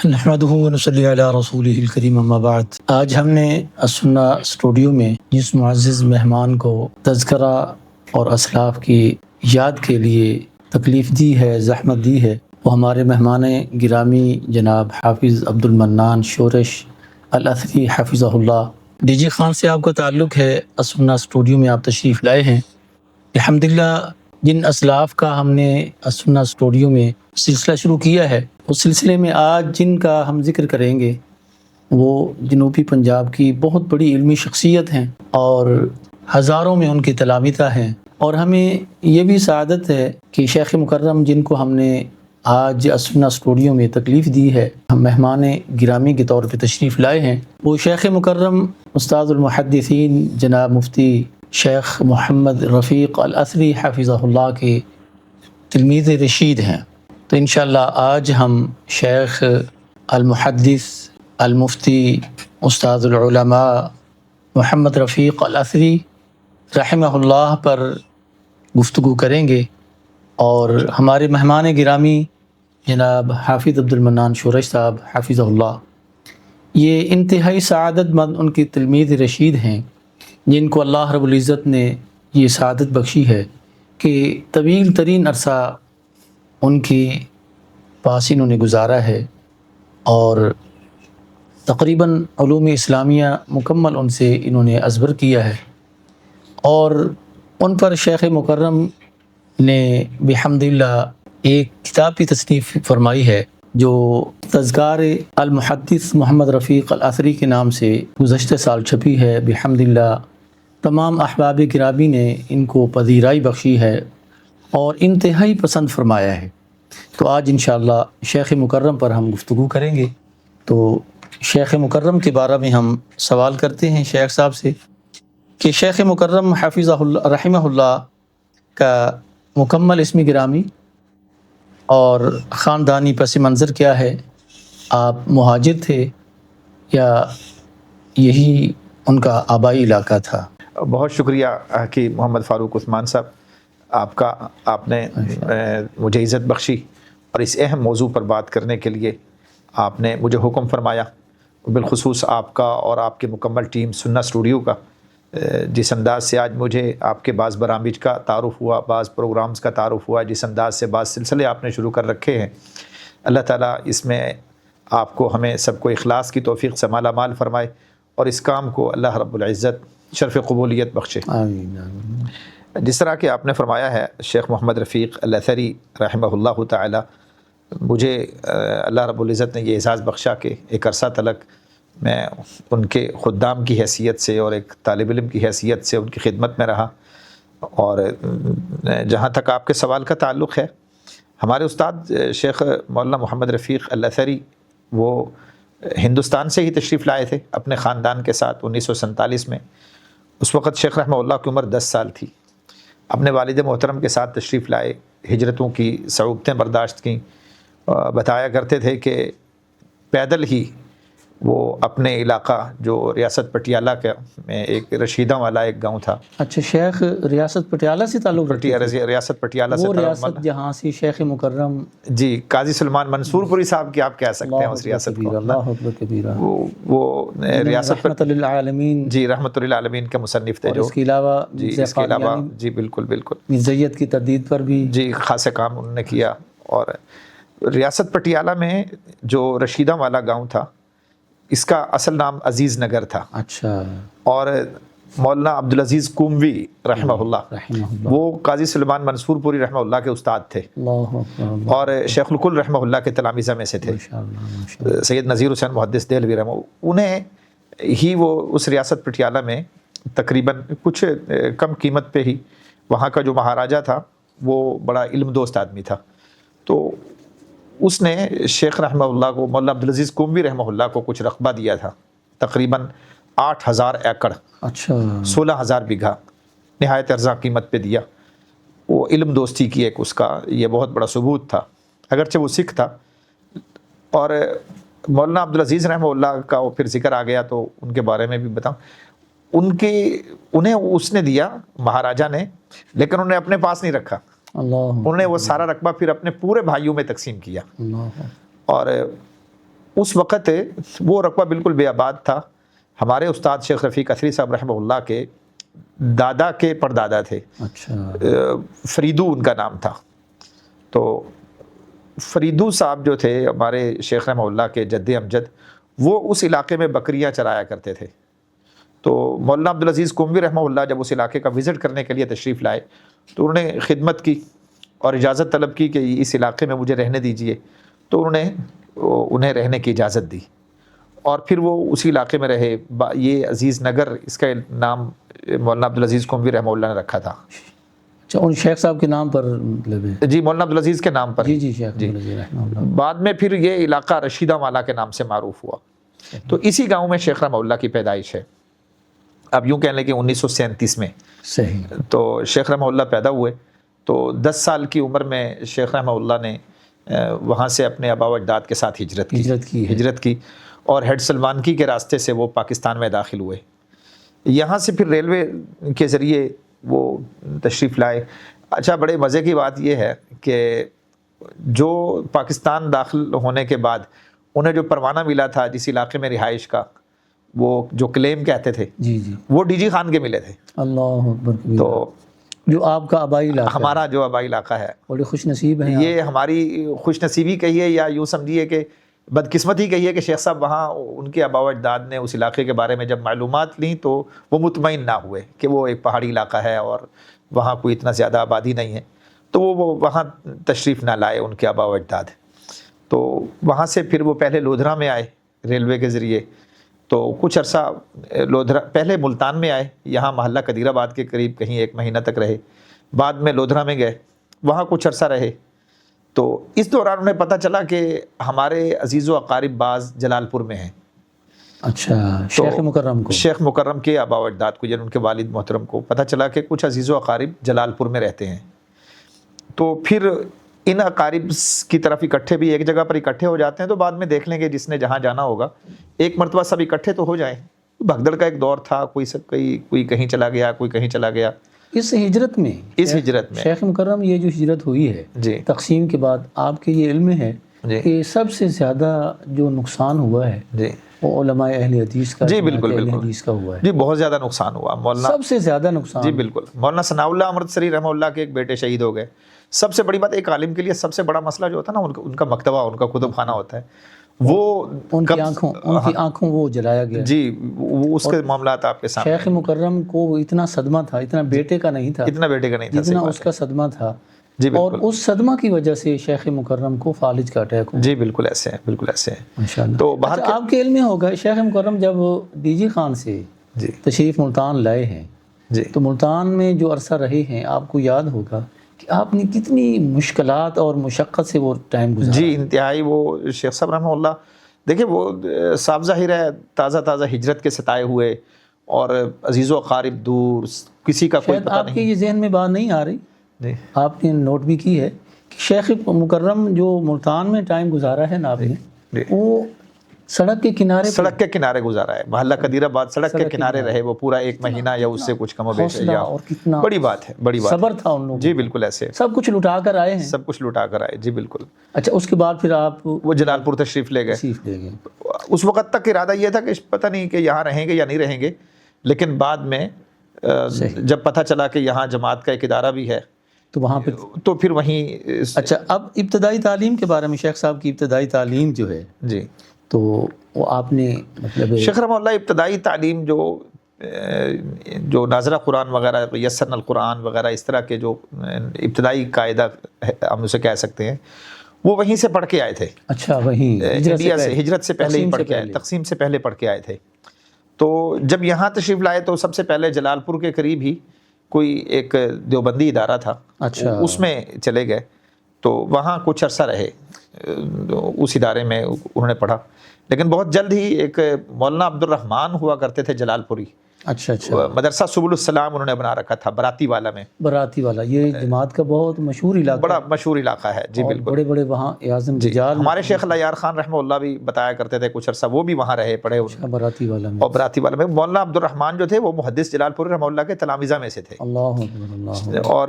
نحمدہ ونصلی علی رسولہ الکریم اما بعد۔ آج ہم نے السنہ اسٹوڈیو میں جس معزز مہمان کو تذکرہ اور اسلاف کی یاد کے لیے تکلیف دی ہے، زحمت دی ہے، وہ ہمارے مہمان گرامی جناب حافظ عبد المنان شورش الاثری حفظہ اللہ۔ ڈی جی خان سے آپ کا تعلق ہے، السنہ اسٹوڈیو میں آپ تشریف لائے ہیں۔ الحمدللہ جن اسلاف کا ہم نے السنہ اسٹوڈیو میں سلسلہ شروع کیا ہے، اس سلسلے میں آج جن کا ہم ذکر کریں گے وہ جنوبی پنجاب کی بہت بڑی علمی شخصیت ہیں اور ہزاروں میں ان کی تلامذہ ہیں، اور ہمیں یہ بھی سعادت ہے کہ شیخ مکرم جن کو ہم نے آج السنہ اسٹوڈیو میں تکلیف دی ہے، ہم مہمان گرامی کے طور پہ تشریف لائے ہیں، وہ شیخ مکرم استاد المحدثین جناب مفتی شیخ محمد رفیق الاثری حفظہ اللہ کے تلمیذ رشید ہیں۔ تو انشاءاللہ آج ہم شیخ المحدث المفتی استاد العلماء محمد رفیق الاثری رحمہ اللہ پر گفتگو کریں گے، اور ہمارے مہمان گرامی جناب حافظ عبد المنان شورش صاحب حفظہ اللہ، یہ انتہائی سعادت مند ان کی تلمیذ رشید ہیں، جن کو اللہ رب العزت نے یہ سعادت بخشی ہے کہ طویل ترین عرصہ ان کی پاس انہوں نے گزارا ہے، اور تقریباً علوم اسلامیہ مکمل ان سے انہوں نے ازبر کیا ہے، اور ان پر شیخ مکرم نے بحمد اللہ ایک کتاب بھی تصنیف فرمائی ہے جو تذکار المحدث محمد رفیق الاثری کے نام سے گزشتہ سال چھپی ہے۔ بحمد اللہ تمام احباب گرامی نے ان کو پذیرائی بخشی ہے اور انتہائی پسند فرمایا ہے۔ تو آج انشاءاللہ شیخ مکرم پر ہم گفتگو کریں گے۔ تو شیخ مکرم کے بارے میں ہم سوال کرتے ہیں شیخ صاحب سے کہ شیخ مکرم حفظہ اللہ رحمہ اللہ کا مکمل اسم گرامی اور خاندانی پس منظر کیا ہے؟ آپ مہاجر تھے یا یہی ان کا آبائی علاقہ تھا؟ بہت شکریہ حکیم محمد فاروق عثمان صاحب، آپ نے مجھے عزت بخشی اور اس اہم موضوع پر بات کرنے کے لیے آپ نے مجھے حکم فرمایا، بالخصوص آپ کا اور آپ کے مکمل ٹیم سنہ اسٹوڈیو کا، جس انداز سے آج مجھے آپ کے بعض برامج کا تعارف ہوا، بعض پروگرامز کا تعارف ہوا، جس انداز سے بعض سلسلے آپ نے شروع کر رکھے ہیں، اللہ تعالیٰ اس میں آپ کو ہمیں سب کو اخلاص کی توفیق سے مالا مال فرمائے، اور اس کام کو اللہ رب العزت شرف قبولیت بخشے۔ آمین آمین۔ جس طرح کہ آپ نے فرمایا ہے شیخ محمد رفیق الاثری رحمہ اللہ تعالی، مجھے اللہ رب العزت نے یہ اعزاز بخشا کہ ایک عرصہ تلک میں ان کے خدام کی حیثیت سے اور ایک طالب علم کی حیثیت سے ان کی خدمت میں رہا۔ اور جہاں تک آپ کے سوال کا تعلق ہے، ہمارے استاد شیخ مولانا محمد رفیق الاثری وہ ہندوستان سے ہی تشریف لائے تھے اپنے خاندان کے ساتھ 1947 میں۔ اس وقت شیخ رحمہ اللہ کی عمر 10 سال تھی۔ اپنے والد محترم کے ساتھ تشریف لائے، ہجرتوں کی صعوبتیں برداشت کیں، بتایا کرتے تھے کہ پیدل ہی وہ اپنے علاقہ جو ریاست پٹیالہ کے میں ایک رشیدہ والا ایک گاؤں تھا۔ اچھا، شیخ ریاست پٹیالہ سے تعلق رکھتے تھے؟ ریاست پٹیالہ سے وہ ریاست جہاں سے شیخ مکرم جی قاضی سلمان منصور پوری صاحب کی آپ کہہ سکتے ہیں اس ریاست کو، اللہ اکبر کبیرہ، وہ ریاست رحمت للعالمین، جی رحمت للعالمین کے مصنف تھے، جو اس کے علاوہ جی اس کے علاوہ جی بالکل مرزیت کی تردید پر بھی جی خاصے کام انہوں نے کیا۔ اور ریاست پٹیالہ میں جو رشیدہ والا گاؤں تھا، اس کا اصل نام عزیز نگر تھا۔ اچھا، اور مولانا عبدالعزیز کوموی رحمہ اللہ وہ قاضی سلمان منصور پوری رحمہ اللہ کے استاد تھے، اللہ اکبر، اور شیخ الکل رحمہ اللہ کے تلامذہ میں سے تھے۔ سید نذیر حسین محدث دہلوی رحمہ، انہیں ہی وہ اس ریاست پٹیالہ میں تقریباً کچھ کم قیمت پہ ہی وہاں کا جو مہاراجہ تھا وہ بڑا علم دوست آدمی تھا، تو اس نے شیخ رحمہ اللہ کو، مولانا عبدالعزیز کوموی رحمہ اللہ کو کچھ رقبہ دیا تھا، تقریباً 8000 ایکڑ، اچھا 16,000 بیگھا، نہایت ارزاں قیمت پہ دیا۔ وہ علم دوستی کی ایک اس کا یہ بہت بڑا ثبوت تھا، اگرچہ وہ سکھ تھا۔ اور مولانا عبدالعزیز رحمہ اللہ کا وہ پھر ذکر آ گیا تو ان کے بارے میں بھی بتاؤں، انہیں اس نے دیا مہاراجہ نے، لیکن انہیں اپنے پاس نہیں رکھا، انہوں نے وہ سارا رقبہ پھر اپنے پورے بھائیوں میں تقسیم کیا۔ اور اس وقت وہ رقبہ بالکل بے آباد تھا. ہمارے استاد شیخ رفیق اثری صاحب رحمہ اللہ کے دادا کے پردادا تھے. اچھا. فریدو ان کا نام تھا. تو فریدو صاحب جو تھے ہمارے شیخ رحمہ اللہ کے جد امجد، وہ اس علاقے میں بکریاں چرایا کرتے تھے. تو مولانا عبدالعزیز قموی رحمہ اللہ جب اس علاقے کا وزٹ کرنے کے لیے تشریف لائے تو انہوں نے خدمت کی اور اجازت طلب کی کہ اس علاقے میں مجھے رہنے دیجئے. تو انہیں رہنے کی اجازت دی اور پھر وہ اسی علاقے میں رہے. یہ عزیز نگر اس کا نام مولانا عبدالعزیز قموی رحمہ اللہ نے رکھا تھا. اچھا، ان شیخ صاحب کے نام پر مطلب ہے؟ جی، مولانا عبدالعزیز کے نام پر. جی شیخ عبدالعزیز رحمہ اللہ. بعد میں پھر یہ علاقہ رشیدہ والا کے نام سے معروف ہوا. تو اسی گاؤں میں شیخ رحمہ اللہ کی پیدائش ہے. اب یوں کہہ لیں کہ 1937 میں صحیح. تو شیخ رحمہ اللہ پیدا ہوئے. تو 10 سال کی عمر میں شیخ رحمہ اللہ نے وہاں سے اپنے آبا و اجداد کے ساتھ ہجرت کی اور ہیڈ سلمانکی کے راستے سے وہ پاکستان میں داخل ہوئے. یہاں سے پھر ریلوے کے ذریعے وہ تشریف لائے. اچھا، بڑے مزے کی بات یہ ہے کہ جو پاکستان داخل ہونے کے بعد انہیں جو پروانہ ملا تھا جس علاقے میں رہائش کا، وہ جو کلیم کہتے تھے، جی وہ ڈی جی خان کے ملے تھے. اللہ اکبر. تو جو آپ کا آبائی علاقہ، ہمارا جو آبائی علاقہ ہے، بڑے خوش نصیب ہیں. یہ ہماری خوش نصیبی کہیے یا یوں سمجھیے کہ بدقسمتی کہیے کہ شیخ صاحب وہاں ان کے آبا و اجداد نے اس علاقے کے بارے میں جب معلومات لیں تو وہ مطمئن نہ ہوئے کہ وہ ایک پہاڑی علاقہ ہے اور وہاں کوئی اتنا زیادہ آبادی نہیں ہے. تو وہ وہاں تشریف نہ لائے ان کے آبا و اجداد. تو وہاں سے پھر وہ پہلے لودھرا میں آئے ریلوے کے ذریعے. تو کچھ عرصہ لودھرا، پہلے ملتان میں آئے، یہاں محلہ قدیر آباد کے قریب کہیں 1 مہینہ تک رہے. بعد میں لودھرا میں گئے، وہاں کچھ عرصہ رہے. تو اس دوران انہیں پتہ چلا کہ ہمارے عزیز و اقارب بعض جلال پور میں ہیں. اچھا، شیخ مکرم کو، شیخ مکرم کے آبا و اجداد کو، یعنی ان کے والد محترم کو پتہ چلا کہ کچھ عزیز و اقارب جلال پور میں رہتے ہیں. تو پھر ان اقارب کی طرف اکٹھے بھی ایک جگہ پر اکٹھے ہو جاتے ہیں. تو بعد میں دیکھ لیں گے جس نے جہاں جانا ہوگا، ایک مرتبہ سب اکٹھے تو ہو جائیں. بھگدڑ کا ایک دور تھا، کوئی کہیں چلا گیا، کوئی کہیں چلا گیا. اس ہجرت میں شیخ مکرم یہ جو ہجرت ہوئی ہے جی تقسیم کے بعد، آپ کے یہ علم ہے جی کہ سب سے زیادہ جو نقصان ہوا ہے جی وہ علماء اہل حدیث کا، جی بالکل اہل بالکل حدیث کا ہوا ہے. جی بہت زیادہ نقصان ہوا. مولانا سب سے زیادہ نقصان. جی بالکل. مولانا ثناء اللہ امرتسری رحمہ اللہ کے ایک بیٹے شہید ہو گئے. سب سے بڑی بات، ایک عالم کے لیے سب سے بڑا مسئلہ جو ہوتا ہے نا، ان کا مکتبہ، ان کا کتب خانہ ہوتا ہے. وہ ان کی آنکھوں وہ جلایا گیا. جی، وہ اس کے معاملات آپ کے سامنے. شیخ مکرم کو اتنا صدمہ تھا، اتنا بیٹے کا نہیں تھا جتنا اس کا صدمہ تھا. جی اور اس صدمہ کی وجہ سے شیخ مکرم کو فالج کا اٹیک ہوا. جی بالکل ایسے ہیں، بالکل ایسے ہیں. ماشاءاللہ. تو باہر آپ کے علم میں ہوگا، شیخ مکرم جب ڈی جی خان سے جی تشریف ملتان لائے ہیں جی تو ملتان میں جو عرصہ رہے ہیں، آپ کو یاد ہوگا کہ آپ نے کتنی مشکلات اور مشقت سے وہ ٹائم گزارا. جی انتہائی. وہ شیخ صاحب رحمہ اللہ، دیکھیں وہ صاف ظاہر ہے تازہ ہجرت کے ستائے ہوئے اور عزیز و اقارب دور، کسی کا کوئی شاید پتہ آپ کے نہیں. یہ ذہن میں بات نہیں آ رہی، جی آپ نے نوٹ بھی کی ہے کہ شیخ مکرم جو ملتان میں ٹائم گزارا ہے نا آپ نے، وہ سڑک کے کنارے گزارا ہے. محلہ قدیر آباد سڑک کے کنارے رہے وہ پورا 1 مہینہ یا اس سے کچھ کم و بیش. اور کتنا بڑی بات ہے، بڑی بات صبر تھا ان لوگوں. جی بالکل ایسے سب کچھ لٹا کر آئے ہیں. سب کچھ لٹا کر آئے. جی بالکل. اچھا، اس کے بعد پھر آپ وہ جلال پور تشریف لے گئے. اس وقت تک ارادہ یہ تھا کہ پتہ نہیں کہ یہاں رہیں گے یا نہیں رہیں گے، لیکن بعد میں جب پتہ چلا کہ یہاں جماعت کا ایک ادارہ بھی ہے تو وہاں پہ تو پھر وہیں. اچھا، اب ابتدائی تعلیم کے بارے میں، شیخ صاحب کی ابتدائی تعلیم جو ہے، جی تو وہ آپ نے مطلب شیخ رحمہ اللہ ابتدائی تعلیم جو ناظرہ قرآن وغیرہ، یسرن القرآن وغیرہ، اس طرح کے جو ابتدائی قاعدہ ہم اسے کہہ سکتے ہیں، وہ وہیں سے پڑھ کے آئے تھے. اچھا، وہیں انڈیا سے ہجرت سے پہلے ہی پڑھ کے آئے، تقسیم سے پہلے پڑھ کے آئے تھے. تو جب یہاں تشریف لائے تو سب سے پہلے جلال پور کے قریب ہی کوئی ایک دیوبندی ادارہ تھا. اچھا، اس میں چلے گئے. تو وہاں کچھ عرصہ رہے، اس ادارے میں انہوں نے پڑھا. لیکن بہت جلد ہی ایک مولانا عبد الرحمن ہوا کرتے تھے جلال پوری. اچھا اچھا، مدرسہ سبل السلام انہوں نے بنا رکھا تھا براتی والا میں. براتی والا یہ جماعت کا بہت مشہور علاقہ، بڑا مشہور علاقہ ہے. جی بالکل. بڑے بڑے وہاں اعظم رجال، ہمارے شیخ العیار خان رحمہ اللہ بھی بتایا کرتے تھے کچھ عرصہ وہ بھی وہاں رہے پڑھے. براتی والا میں. اور براتی والا میں مولانا عبد الرحمن جو تھے وہ محدث جلال پور رحمہ اللہ کے تلامذہ میں سے تھے. اللہ. اور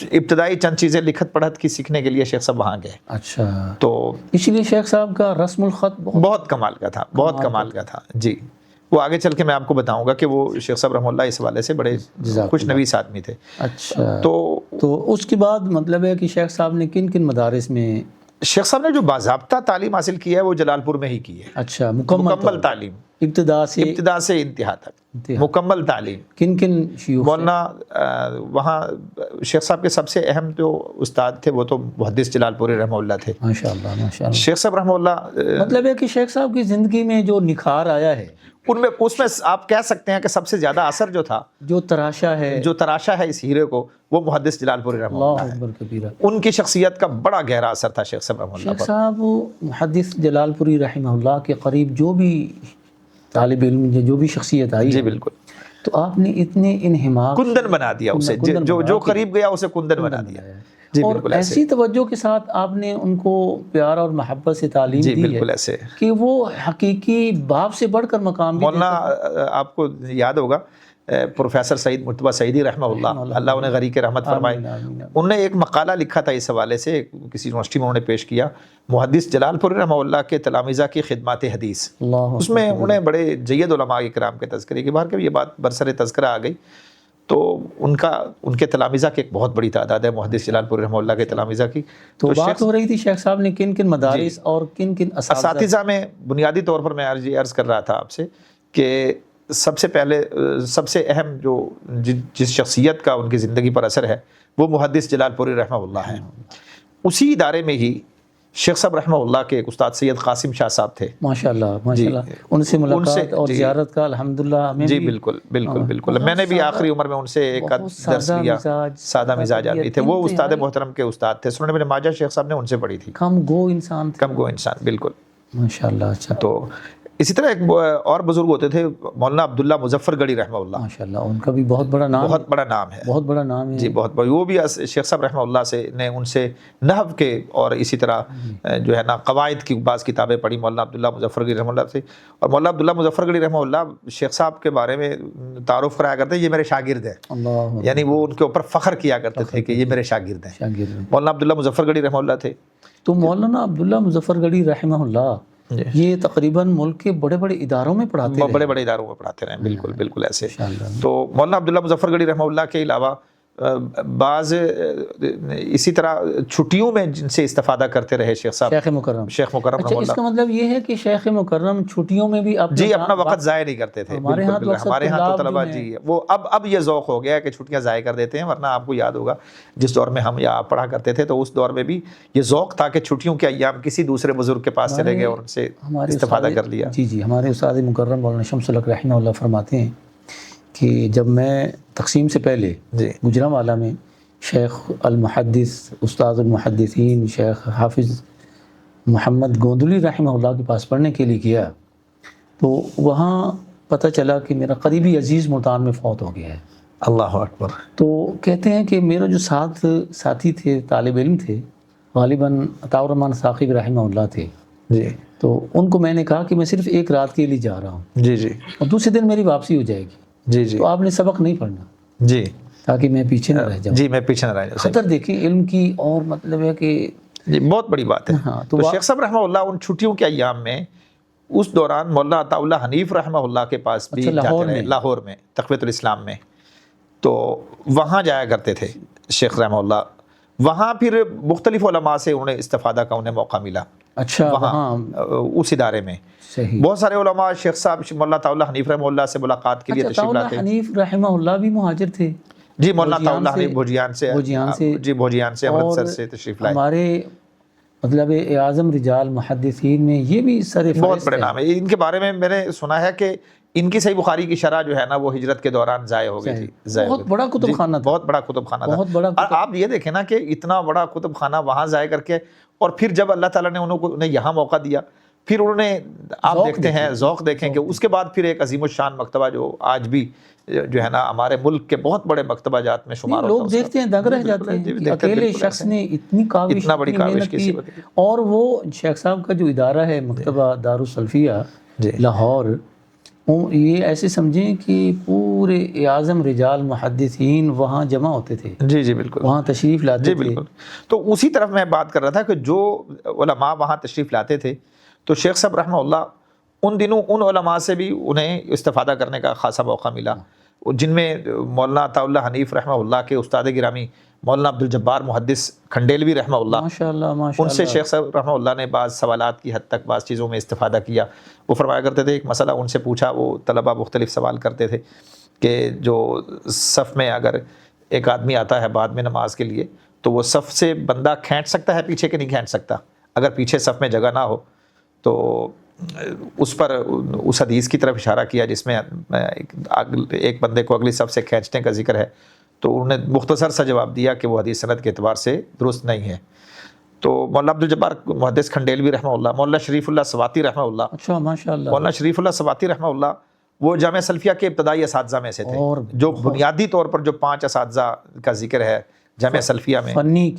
ابتدائی چند چیزیں لکھت پڑھت کی سیکھنے کے لیے شیخ صاحب وہاں گئے. اچھا, تو اسی لیے شیخ صاحب کا رسم الخط بہت کمال کا تھا, بہت کمال کا تھا. جی, وہ آگے چل کے میں آپ کو بتاؤں گا کہ وہ شیخ صاحب رحمہ اللہ اس حوالے سے بڑے خوش نویس آدمی تھے. اچھا, تو اس کے بعد مطلب ہے کہ شیخ صاحب نے کن کن مدارس میں شیخ صاحب نے جو باضابطہ تعلیم حاصل کی ہے وہ جلال پور میں ہی کی ہے. اچھا, مکمل تعلیم ابتدا سے انتہا تک مکمل تعلیم. کن کن شیوخ؟ مولانا وہاں شیخ صاحب کے سب سے اہم جو استاد تھے وہ تو محدث جلال پوری رحمہ اللہ تھے. ماشاءاللہ ماشاءاللہ. شیخ صاحب رحمہ اللہ مطلب ہے کہ شیخ صاحب کی زندگی میں جو نکھار آیا ہے اس میں آپ کہہ سکتے ہیں کہ سب سے زیادہ اثر جو تھا, جو تراشا ہے اس ہیرے کو, وہ محدث جلال پوری رحمہ اللہ اکبر کبیرہ. ان کی شخصیت کا بڑا گہرا اثر تھا شیخ صاحب رحمہ اللہ شیخ صاحب محدث جلال پوری رحمہ اللہ کے قریب جو بھی طالب علم جو بھی شخصیت آئی, جی بالکل, تو آپ نے اتنے انہماک کندن بنا دیا اسے, جو قریب گیا اسے کندن بنا دیا. جی اور بالکل ایسی توجہ کے ساتھ آپ نے ان کو پیار اور محبت سے تعلیم جی دی بالکل ہے ایسے کہ وہ حقیقی باپ سے بڑھ کر مقام بھی مولانا آپ کو یاد ہوگا پروفیسر سعید مرتبہ سعیدی رحمہ اللہ انہیں غریق رحمت فرمائے, انہوں نے ایک مقالہ لکھا تھا اس حوالے سے, کسی یونیورسٹی میں انہوں نے پیش کیا, محدث جلال پوری رحمہ اللہ کے تلامذہ کی خدمات حدیث. اس میں انہیں بڑے جید علماء کرام کے تذکرے کی بار کہ یہ بات برسر تذکرہ آ گئی, تو ان کے تلامذہ کی ایک بہت بڑی تعداد ہے محدث جلال پوری رحمہ اللہ کے تلامذہ کی. تو بات ہو رہی تھی شیخ صاحب نے کن کن مدارس اور کن کن اساتذہ میں بنیادی طور پر میں عرض کر رہا تھا آپ سے کہ سب سے پہلے سب سے اہم جو جس شخصیت کا ان کی زندگی پر اثر ہے وہ محدث جلال پوری رحمہ اللہ ہے. اسی ادارے میں ہی شیخ صاحب رحمہ اللہ کے ایک استاد سید قاسم شاہ صاححب تھے. ماشاءاللہ ماشاءاللہ, ان سے ملاقات اور زیارت کا الحمدللہ ہمیں جی بالکل بالکل بالکل, میں نے بھی آخری عمر میں ان سے ایک درس لیا. سادہ مزاج آدمی تھے وہ, استاد محترم کے استاد تھے. سنن ابن ماجہ شیخ صاحب نے ان سے پڑھی تھی. کم گو انسان بالکل ماشاءاللہ. اچھا, تو اسی طرح ایک اور بزرگ ہوتے تھے مولانا عبداللہ مظفر گڑھی رحمہ اللہ. ماشاءاللہ, ان کا بھی بہت بڑا نام ہے. بہت بڑا نام ہے جی, بہت بڑا. وہ بھی شیخ صاحب رحمہ اللہ سے نے ان سے نحو کے اور اسی طرح جو ہے نا قواعد کی بعض کتابیں پڑھی مولانا عبداللہ مظفر گڑھی رحمہ اللہ سے. اور مولانا عبداللہ مظفر گڑھی رحمہ اللہ شیخ صاحب کے بارے میں تعارف کرایا کرتے یہ میرے شاگرد ہیں, یعنی وہ ان کے اوپر فخر کیا کرتے تھے کہ یہ میرے شاگرد ہیں. مولانا عبداللہ مظفر گڑھی رحمہ اللہ تھے. تو مولانا عبداللہ مظفر گڑھی رحمہ اللہ یہ تقریباً ملک کے بڑے بڑے اداروں میں پڑھاتے رہے. بالکل بالکل ایسے. تو مولانا عبداللہ مظفر گڑھی رحمہ اللہ کے علاوہ بعض اسی طرح چھٹیوں میں جن سے استفادہ کرتے رہے شیخ صاحب, شیخ مکرم. اچھا, اس کا مطلب یہ ہے کہ شیخ مکرم چھٹیوں میں بھی اپنا وقت ضائع نہیں کرتے تھے. ہمارے ہاں تو طلبہ جی وہ اب یہ ذوق ہو گیا کہ چھٹیاں ضائع کر دیتے ہیں, ورنہ آپ کو یاد ہوگا جس دور میں ہم یا آپ پڑھا کرتے تھے تو اس دور میں بھی یہ ذوق تھا کہ چھٹیوں کے ایام کسی دوسرے بزرگ کے پاس چلے گئے اور ان سے استفادہ کر لیا. جی, ہمارے استاد مکرم مولانا شمس الحق رحمہ اللہ فرماتے ہیں کہ جب میں تقسیم سے پہلے گجرانوالہ میں شیخ المحدث استاد المحدثین شیخ حافظ محمد گوندلی رحمہ اللہ کے پاس پڑھنے کے لیے گیا, تو وہاں پتہ چلا کہ میرا قریبی عزیز ملتان میں فوت ہو گیا ہے. اللہ اکبر. تو کہتے ہیں کہ میرا جو ساتھی تھے, طالب علم تھے, غالباً عطاء الرحمن ثاقب رحمہ اللہ تھے. جی, تو ان کو میں نے کہا کہ میں صرف ایک رات کے لیے جا رہا ہوں. جی, اور دوسرے دن میری واپسی ہو جائے گی. جی, تو آپ نے سبق نہیں پڑھنا. جی, تاکہ میں پیچھے نہ رہ جاؤں. جی, میں پیچھے نہ رہ جاؤں. خطر دیکھیں علم کی, اور مطلب ہے کہ جی بہت بڑی بات ہے. تو شیخ صاحب رحمہ اللہ ان چھٹیوں کے ایام میں اس دوران مولانا عطاء اللہ حنیف رحمہ اللہ کے پاس بھی جاتے رہے, لاہور میں تقویۃ الاسلام میں. تو وہاں جایا کرتے تھے شیخ رحمہ اللہ. وہاں پھر مختلف علماء سے انہیں استفادہ کا انہیں موقع ملا. اچھا, وہاں اس ادارے میں بہت سارے علماء شیخ صاحب مولانا عطاء اللہ حنیف رحمہ اللہ سے ملاقات کے لیے تشریف لاتے. حنیف رحمہ اللہ بھی مہاجر تھے. جی, مولانا عطاء اللہ حنیف بھوجیان سے امرتسر سے تشریف لائے. ہمارے مطلب اعظم رجال محدثین میں یہ بھی بہت بڑے نام ہے. ان کے بارے میں میں نے سنا ہے کہ ان کی صحیح بخاری کی شرح جو ہے نا وہ ہجرت کے دوران ضائع ہو گئی تھی. بہت بڑا کتب خانہ تھا. بہت بڑا کتب خانہ تھا. اور آپ یہ دیکھیں نا کہ اتنا بڑا کتب خانہ وہاں ضائع کر کے, اور پھر جب اللہ تعالیٰ نے انہیں یہاں موقع دیا, پھر انہوں نے آپ دیکھتے ہیں ذوق دیکھیں کہ اس کے بعد پھر ایک عظیم الشان مکتبہ جو آج بھی جو ہے نا ہمارے ملک کے بہت بڑے مکتبہ جات میں شمار ہوتا ہے. لوگ دیکھتے ہیں دنگ رہ جاتے ہیں کہ اکیلے شخص نے اتنی کاوش, اتنا بڑی کاوش کی. اور وہ شیخ صاحب کا جو ادارہ ہے مکتبہ دارالسلفیہ لاہور, یہ ایسے سمجھیں کہ پورے اعظم رجال محدثین وہاں جمع ہوتے تھے، جی جی بالکل، وہاں تشریف لاتے جی تھے. بالکل. تو اسی طرف میں بات کر رہا تھا کہ جو علماء وہاں تشریف لاتے تھے تو شیخ صاحب رحمہ اللہ ان دنوں ان علماء سے بھی انہیں استفادہ کرنے کا خاصا موقع ملا، جن میں مولانا عطا اللہ حنیف رحمہ اللہ کے استاد گرامی مولانا عبدالجبار محدث کھنڈیلوی رحمہ اللہ، ماشاء اللہ ماشاء ان سے اللہ. شیخ صاحب رحمہ اللہ نے بعض سوالات کی حد تک بعض چیزوں میں استفادہ کیا. وہ فرمایا کرتے تھے ایک مسئلہ ان سے پوچھا، وہ طلبہ مختلف سوال کرتے تھے کہ جو صف میں اگر ایک آدمی آتا ہے بعد میں نماز کے لیے تو وہ صف سے بندہ کھینچ سکتا ہے پیچھے کہ نہیں کھینچ سکتا؟ اگر پیچھے صف میں جگہ نہ ہو تو اس پر اس حدیث کی طرف اشارہ کیا جس میں ایک بندے کو اگلی صف سے کھینچنے کا ذکر ہے، تو انہوں نے مختصر سا جواب دیا کہ وہ حدیث سند کے اعتبار سے درست نہیں ہے. تو مولانا عبدالجبار محدث کھنڈیلوی رحمہ اللہ، مولانا شریف اللہ سواتی رحمہ اللہ، اچھا ماشاء اللہ. مولانا شریف اللہ سواتی رحمہ اللہ وہ جامعہ سلفیہ کے ابتدائی اساتذہ میں سے تھے، اور جو بنیادی طور پر جو 5 اساتذہ کا ذکر ہے جامعہ سلفیہ میں، فنی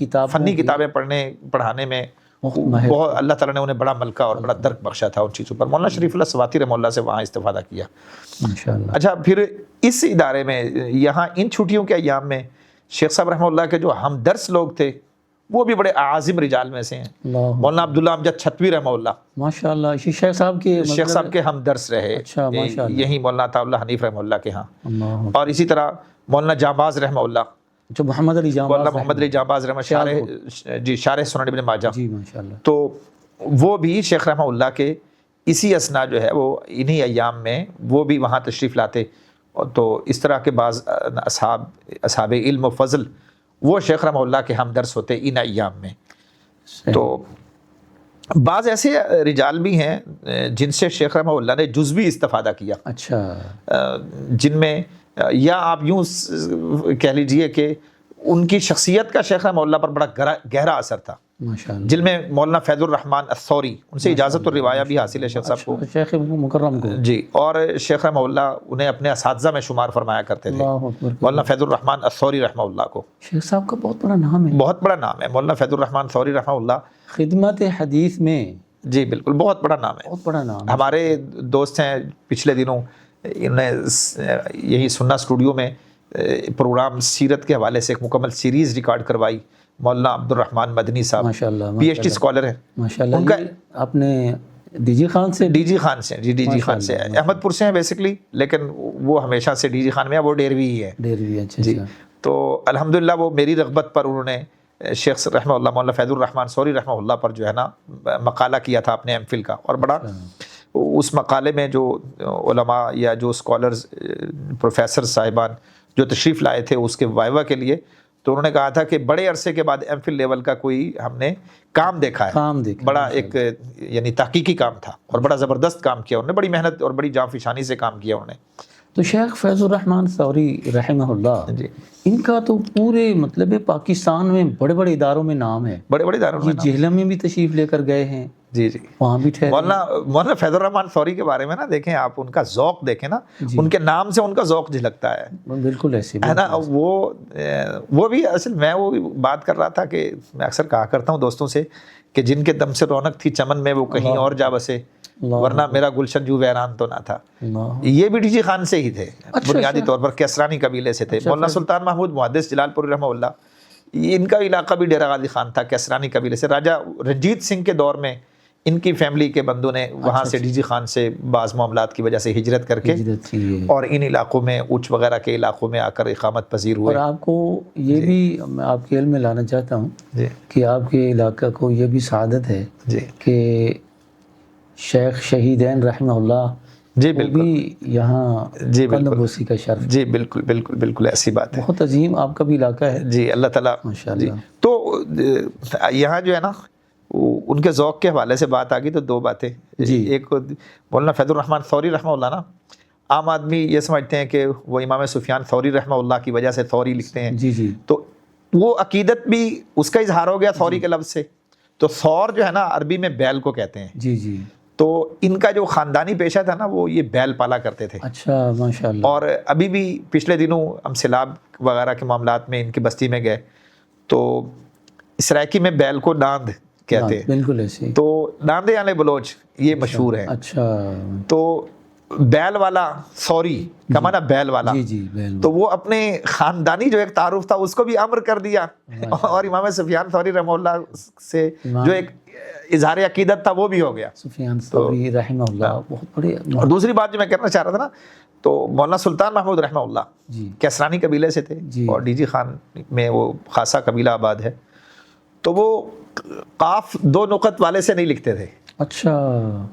کتابیں پڑھانے میں بہت اللہ تعالیٰ نے انہیں بڑا ملکہ اور بڑا درک بخشا تھا ان چیزوں پر. مولانا شریف اللہ سواتی رحمہ اللہ سے وہاں استفادہ کیا. ماشاءاللہ. اچھا، پھر اس ادارے میں یہاں ان چھٹیوں کے ایام میں شیخ صاحب رحمہ اللہ کے جو ہمدرس لوگ تھے وہ بھی بڑے اعظم رجال میں سے ہیں. مولانا عبداللہ امجد چھتوی رحمہ اللہ ماشاء اللہ شیخ صاحب کے ہمدرس رہے. اچھا ماشاء اللہ. یہی مولانا عطا اللہ حنیف رحمہ اللہ کے ہاں. اللہ. اور اسی طرح مولانا جانباز رحمہ اللہ، جو محمد علی جانباز، مولانا محمد علی جانباز رحمہ شارح سنن ابن ماجہ. جی ماشاء اللہ. تو وہ بھی شیخ رحمہ اللہ کے اسی اسنا جو ہے وہ انہی ایام میں وہ بھی وہاں تشریف لاتے. تو اس طرح کے بعض اصحاب علم و فضل وہ شیخ رحمہ اللہ کے ہمدرس ہوتے ان ایام میں. تو بعض ایسے رجال بھی ہیں جن سے شیخ رحمہ اللہ نے جزوی استفادہ کیا. اچھا. جن میں یا آپ یوں کہہ لیجئے کہ ان کی شخصیت کا شیخ رحمہ اللہ پر بڑا گہرا اثر تھا، ماشاءاللہ. جن میں مولانا فیض الرحمن الثوری، ان سے اجازت الروایہ بھی حاصل ہے شیخ صاحب کو، شیخ مکرم کو. جی. اور شیخ رحمہ اللہ انہیں اپنے اساتذہ میں شمار فرمایا کرتے تھے، اللہ اکبر. مولانا فیض الرحمن الثوری رحمہ اللہ کو. شیخ صاحب کا بہت بڑا نام ہے، بہت بڑا نام ہے مولانا فیض الرحمن ثوری رحمہ اللہ. خدمت حدیث میں جی بالکل بہت بڑا نام ہے، بہت بڑا نام. ہمارے دوست ہیں پچھلے دنوں انہوں نے یہی سننا اسٹوڈیو میں پروگرام سیرت کے حوالے سے ایک مکمل سیریز ریکارڈ کروائی. مولانا عبد الرحمن مدنی صاحب ماشاء اللہ پی ایچ ڈی اسکالر ہیں ماشاءاللہ. ان کا آپ نے ڈی جی خان سے ڈی جی خان سے ڈی جی خان سے احمد پور سے ہیں بیسکلی، لیکن وہ ہمیشہ سے ڈی جی خان میں ہے، وہ ڈیروی ہی ہے. ڈیروی. اچھا جی. تو الحمدللہ وہ میری رغبت پر انہوں نے شیخ رحمہ اللہ مولانا فیض الرحمن ثوری رحمہ اللہ پر جو ہے نا مقالہ کیا تھا اپنے ایم فل کا، اور بڑا اس مقالے میں جو علماء یا جو اسکالرز پروفیسر صاحبان جو تشریف لائے تھے اس کے وائوا کے لیے، تو انہوں نے کہا تھا کہ بڑے عرصے کے بعد ایم فل لیول کا کوئی ہم نے کام دیکھا ہے، بڑا ایک یعنی تحقیقی کام تھا اور بڑا زبردست کام کیا انہوں نے، بڑی محنت اور بڑی جاں فشانی سے کام کیا انہوں نے. تو شیخ فیض الرحمن ثوری رحمہ اللہ جی ان کا تو پورے مطلب پاکستان میں بڑے بڑے اداروں میں نام ہے، بڑے بڑے اداروں میں. یہ جہلم میں بھی تشریف لے کر گئے ہیں. جی جی. وہاں بھی ٹھہرے. مولانا فیض الرحمن ثوری کے بارے میں نا دیکھیں آپ، ان کا ذوق دیکھیں نا، ان کے نام سے ان کا ذوق جھلکتا ہے. بالکل ایسے ہے نا. وہ بھی اصل میں وہ بات کر رہا تھا کہ میں اکثر کہا کرتا ہوں دوستوں سے کہ جن کے دم سے رونق تھی چمن میں وہ کہیں اور جا بسے، ورنہ میرا گلشن جو ویران تو نہ تھا. یہ بھی ڈی جی خان سے ہی تھے بنیادی طور پر، کیسرانی قبیلے سے تھے. مولانا سلطان محمود محدث جلال پوری رحمہ اللہ، ان کا علاقہ بھی ڈیرہ غازی خان تھا، کیسرانی قبیلے سے. راجہ رنجیت سنگھ کے دور میں ان کی فیملی کے بندوں نے وہاں سے ڈی جی خان سے بعض معاملات کی وجہ سے ہجرت کر کے اور ان علاقوں میں اونچ وغیرہ کے علاقوں میں آ کر اقامت پذیر ہوئے. اور آپ کو یہ بھی میں آپ کے علم میں لانا چاہتا ہوں کہ آپ کے علاقہ کو یہ بھی سعادت ہے کہ شیخ شہیدین رحمہ اللہ جی بالکل یہاں قلندربوسی کا شرف. جی بالکل بالکل بالکل ایسی بات ہے. بہت عظیم آپ کا بھی علاقہ ہے. جی اللہ تعالیٰ ماشاءاللہ. تو یہاں جو ہے نا ان کے ذوق کے حوالے سے بات آ گئی تو دو باتیں. ایک مولانا فیض الرحمن ثوری رحمہ اللہ نا، عام آدمی یہ سمجھتے ہیں کہ وہ امام سفیان ثوری رحمہ اللہ کی وجہ سے ثوری لکھتے ہیں. جی جی. تو وہ عقیدت بھی اس کا اظہار ہو گیا ثوری کے لفظ سے. تو ثور جو ہے نا عربی میں بیل کو کہتے ہیں. جی جی. تو ان کا جو خاندانی پیشہ تھا نا وہ یہ بیل پالا کرتے تھے. اچھا ماشاءاللہ. اور ابھی بھی پچھلے دنوں ہم سیلاب وغیرہ کے معاملات میں ان کی بستی میں گئے تو سرائکی میں بیل کو ڈاند کہتے ہیں. بالکل ایسے. تو ڈاندے یعنی بلوچ یہ مشہور ہے. اچھا. تو بیل والا ثوری کا معنی بیل والا، جی جی بیل، تو وہ اپنے خاندانی جو ایک تعارف تھا اس کو بھی امر کر دیا، اور امام سفیان ثوری رحمہ اللہ سے جو ایک اظہار عقیدت تھا وہ بھی ہو گیا۔ سفیان ثوری رحمہ اللہ بہت بڑے۔ اور دوسری بات جو میں کہنا چاہ رہا تھا نا، تو مولانا سلطان محمود رحمہ اللہ جی کیسرانی قبیلے سے تھے، جی، اور ڈی جی خان میں وہ خاصا قبیلہ آباد ہے، تو وہ قاف دو نقط والے سے نہیں لکھتے تھے، اچھا،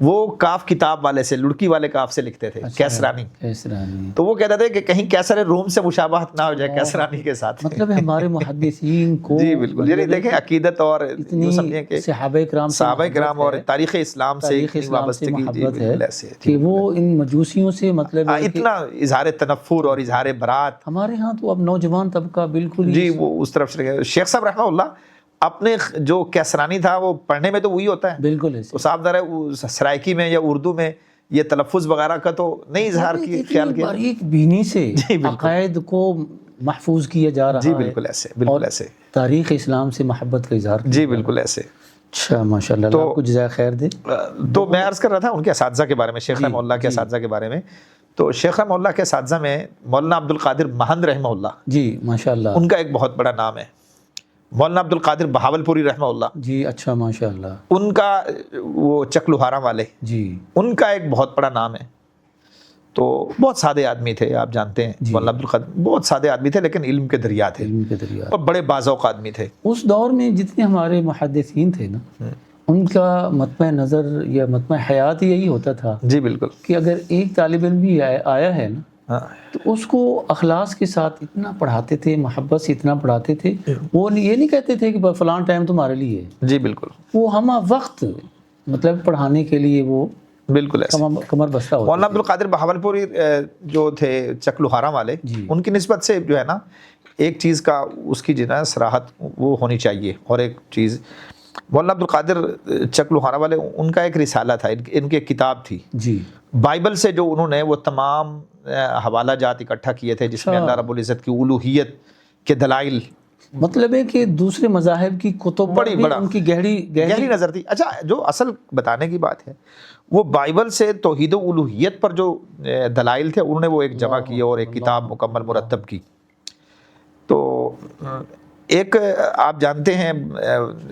وہ کاف کتاب والے سے، لڑکی والے کاف سے لکھتے تھے، کیسرانی۔ کیسرانی، تو وہ کہتے تھے کہ کہیں کیسر روم سے مشابہت نہ ہو جائے کیسرانی کے ساتھ۔ مطلب ہمارے محدثین کو جی بالکل، یعنی دیکھیں عقیدت اور یوں سمجھیں کہ صحابہ کرام سے صحابہ کرام اور تاریخ اسلام سے تاریخ اسلام سے وابستگی، جی محبت ہے بالکل ایسے ہے کہ وہ ان مجوسیوں سے مطلب ہے کہ اتنا اظہار تنفر اور اظہار برات۔ ہمارے ہاں تو اب نوجوان طبقہ بالکل ہی جی وہ اس طرف سے شیخ صاحب رحمہ اللہ اپنے جو کیسرانی تھا وہ پڑھنے میں تو وہی ہوتا ہے، بالکل تو صاحب ذرا سرائکی میں یا اردو میں یہ تلفظ وغیرہ کا تو نہیں اظہار کی خیال کیا۔ باریک بینی سے عقائد کو محفوظ کیا جا رہا ہے، جی بالکل ایسے، بالکل ایسے، تاریخ اسلام سے محبت کا اظہار۔ جی بالکل ایسے۔ اچھا ماشاء اللہ، اللہ آپ کو جزائے خیر دے۔ تو میں عرض کر رہا تھا ان کے اساتذہ کے بارے میں، شیخ رحمہ اللہ کے اساتذہ کے بارے میں، تو شیخ رحمہ اللہ کے اساتذہ میں مولانا عبد القادر مہند رحمہ اللہ، جی ماشاء اللہ، ان کا ایک بہت بڑا نام ہے۔ مولانا عبد القادر بہاولپوری رحمہ اللہ، جی اچھا ماشاء اللہ، ان کا وہ چک لوہارا والے، جی ان کا ایک بہت بڑا نام ہے۔ تو بہت سادے آدمی تھے، آپ جانتے ہیں مولانا عبد القادر بہت سادے آدمی تھے، لیکن علم کے دریا تھے، علم کے دریا۔ اور بڑے باذوق آدمی تھے۔ اس دور میں جتنے ہمارے محدثین تھے نا، ان کا مطمع نظر یا مطمع حیات یہی ہوتا تھا جی بالکل، کہ اگر ایک طالب علم بھی آیا ہے نا تو اس کو اخلاص کے ساتھ اتنا پڑھاتے تھے، محبت سے اتنا پڑھاتے تھے، وہ یہ نہیں کہتے تھے کہ فلاں ٹائم تمہارے لیے ہے، جی بالکل، وہ ہمہ وقت مطلب پڑھانے کے لیے وہ بالکل ایسے۔ کمر بستہ ہوتا مولانا عبد القادر بہاولپوری جو تھے چک لوہارا والے، ان کی نسبت سے جو ہے نا ایک چیز کا اس کی جو ہے صراحت وہ ہونی چاہیے، اور ایک چیز مولانا عبد القادر چک لوہارا والے، ان کا ایک رسالہ تھا، ان کی ایک کتاب تھی جی، بائبل سے جو انہوں نے وہ تمام حوالہ جات اکٹھا کیے تھے، جس میں اللہ رب العزت کی الوہیت کے دلائل، مطلب ہے کہ دوسرے مذاہب کی کتب پر بھی ان کی گہری نظر تھی۔ اچھا، جو اصل بتانے کی بات ہے وہ بائبل سے توحید و الوہیت پر جو دلائل تھے انہوں نے وہ ایک جمع کیے اور ایک کتاب مکمل مرتب کی۔ تو ایک آپ جانتے ہیں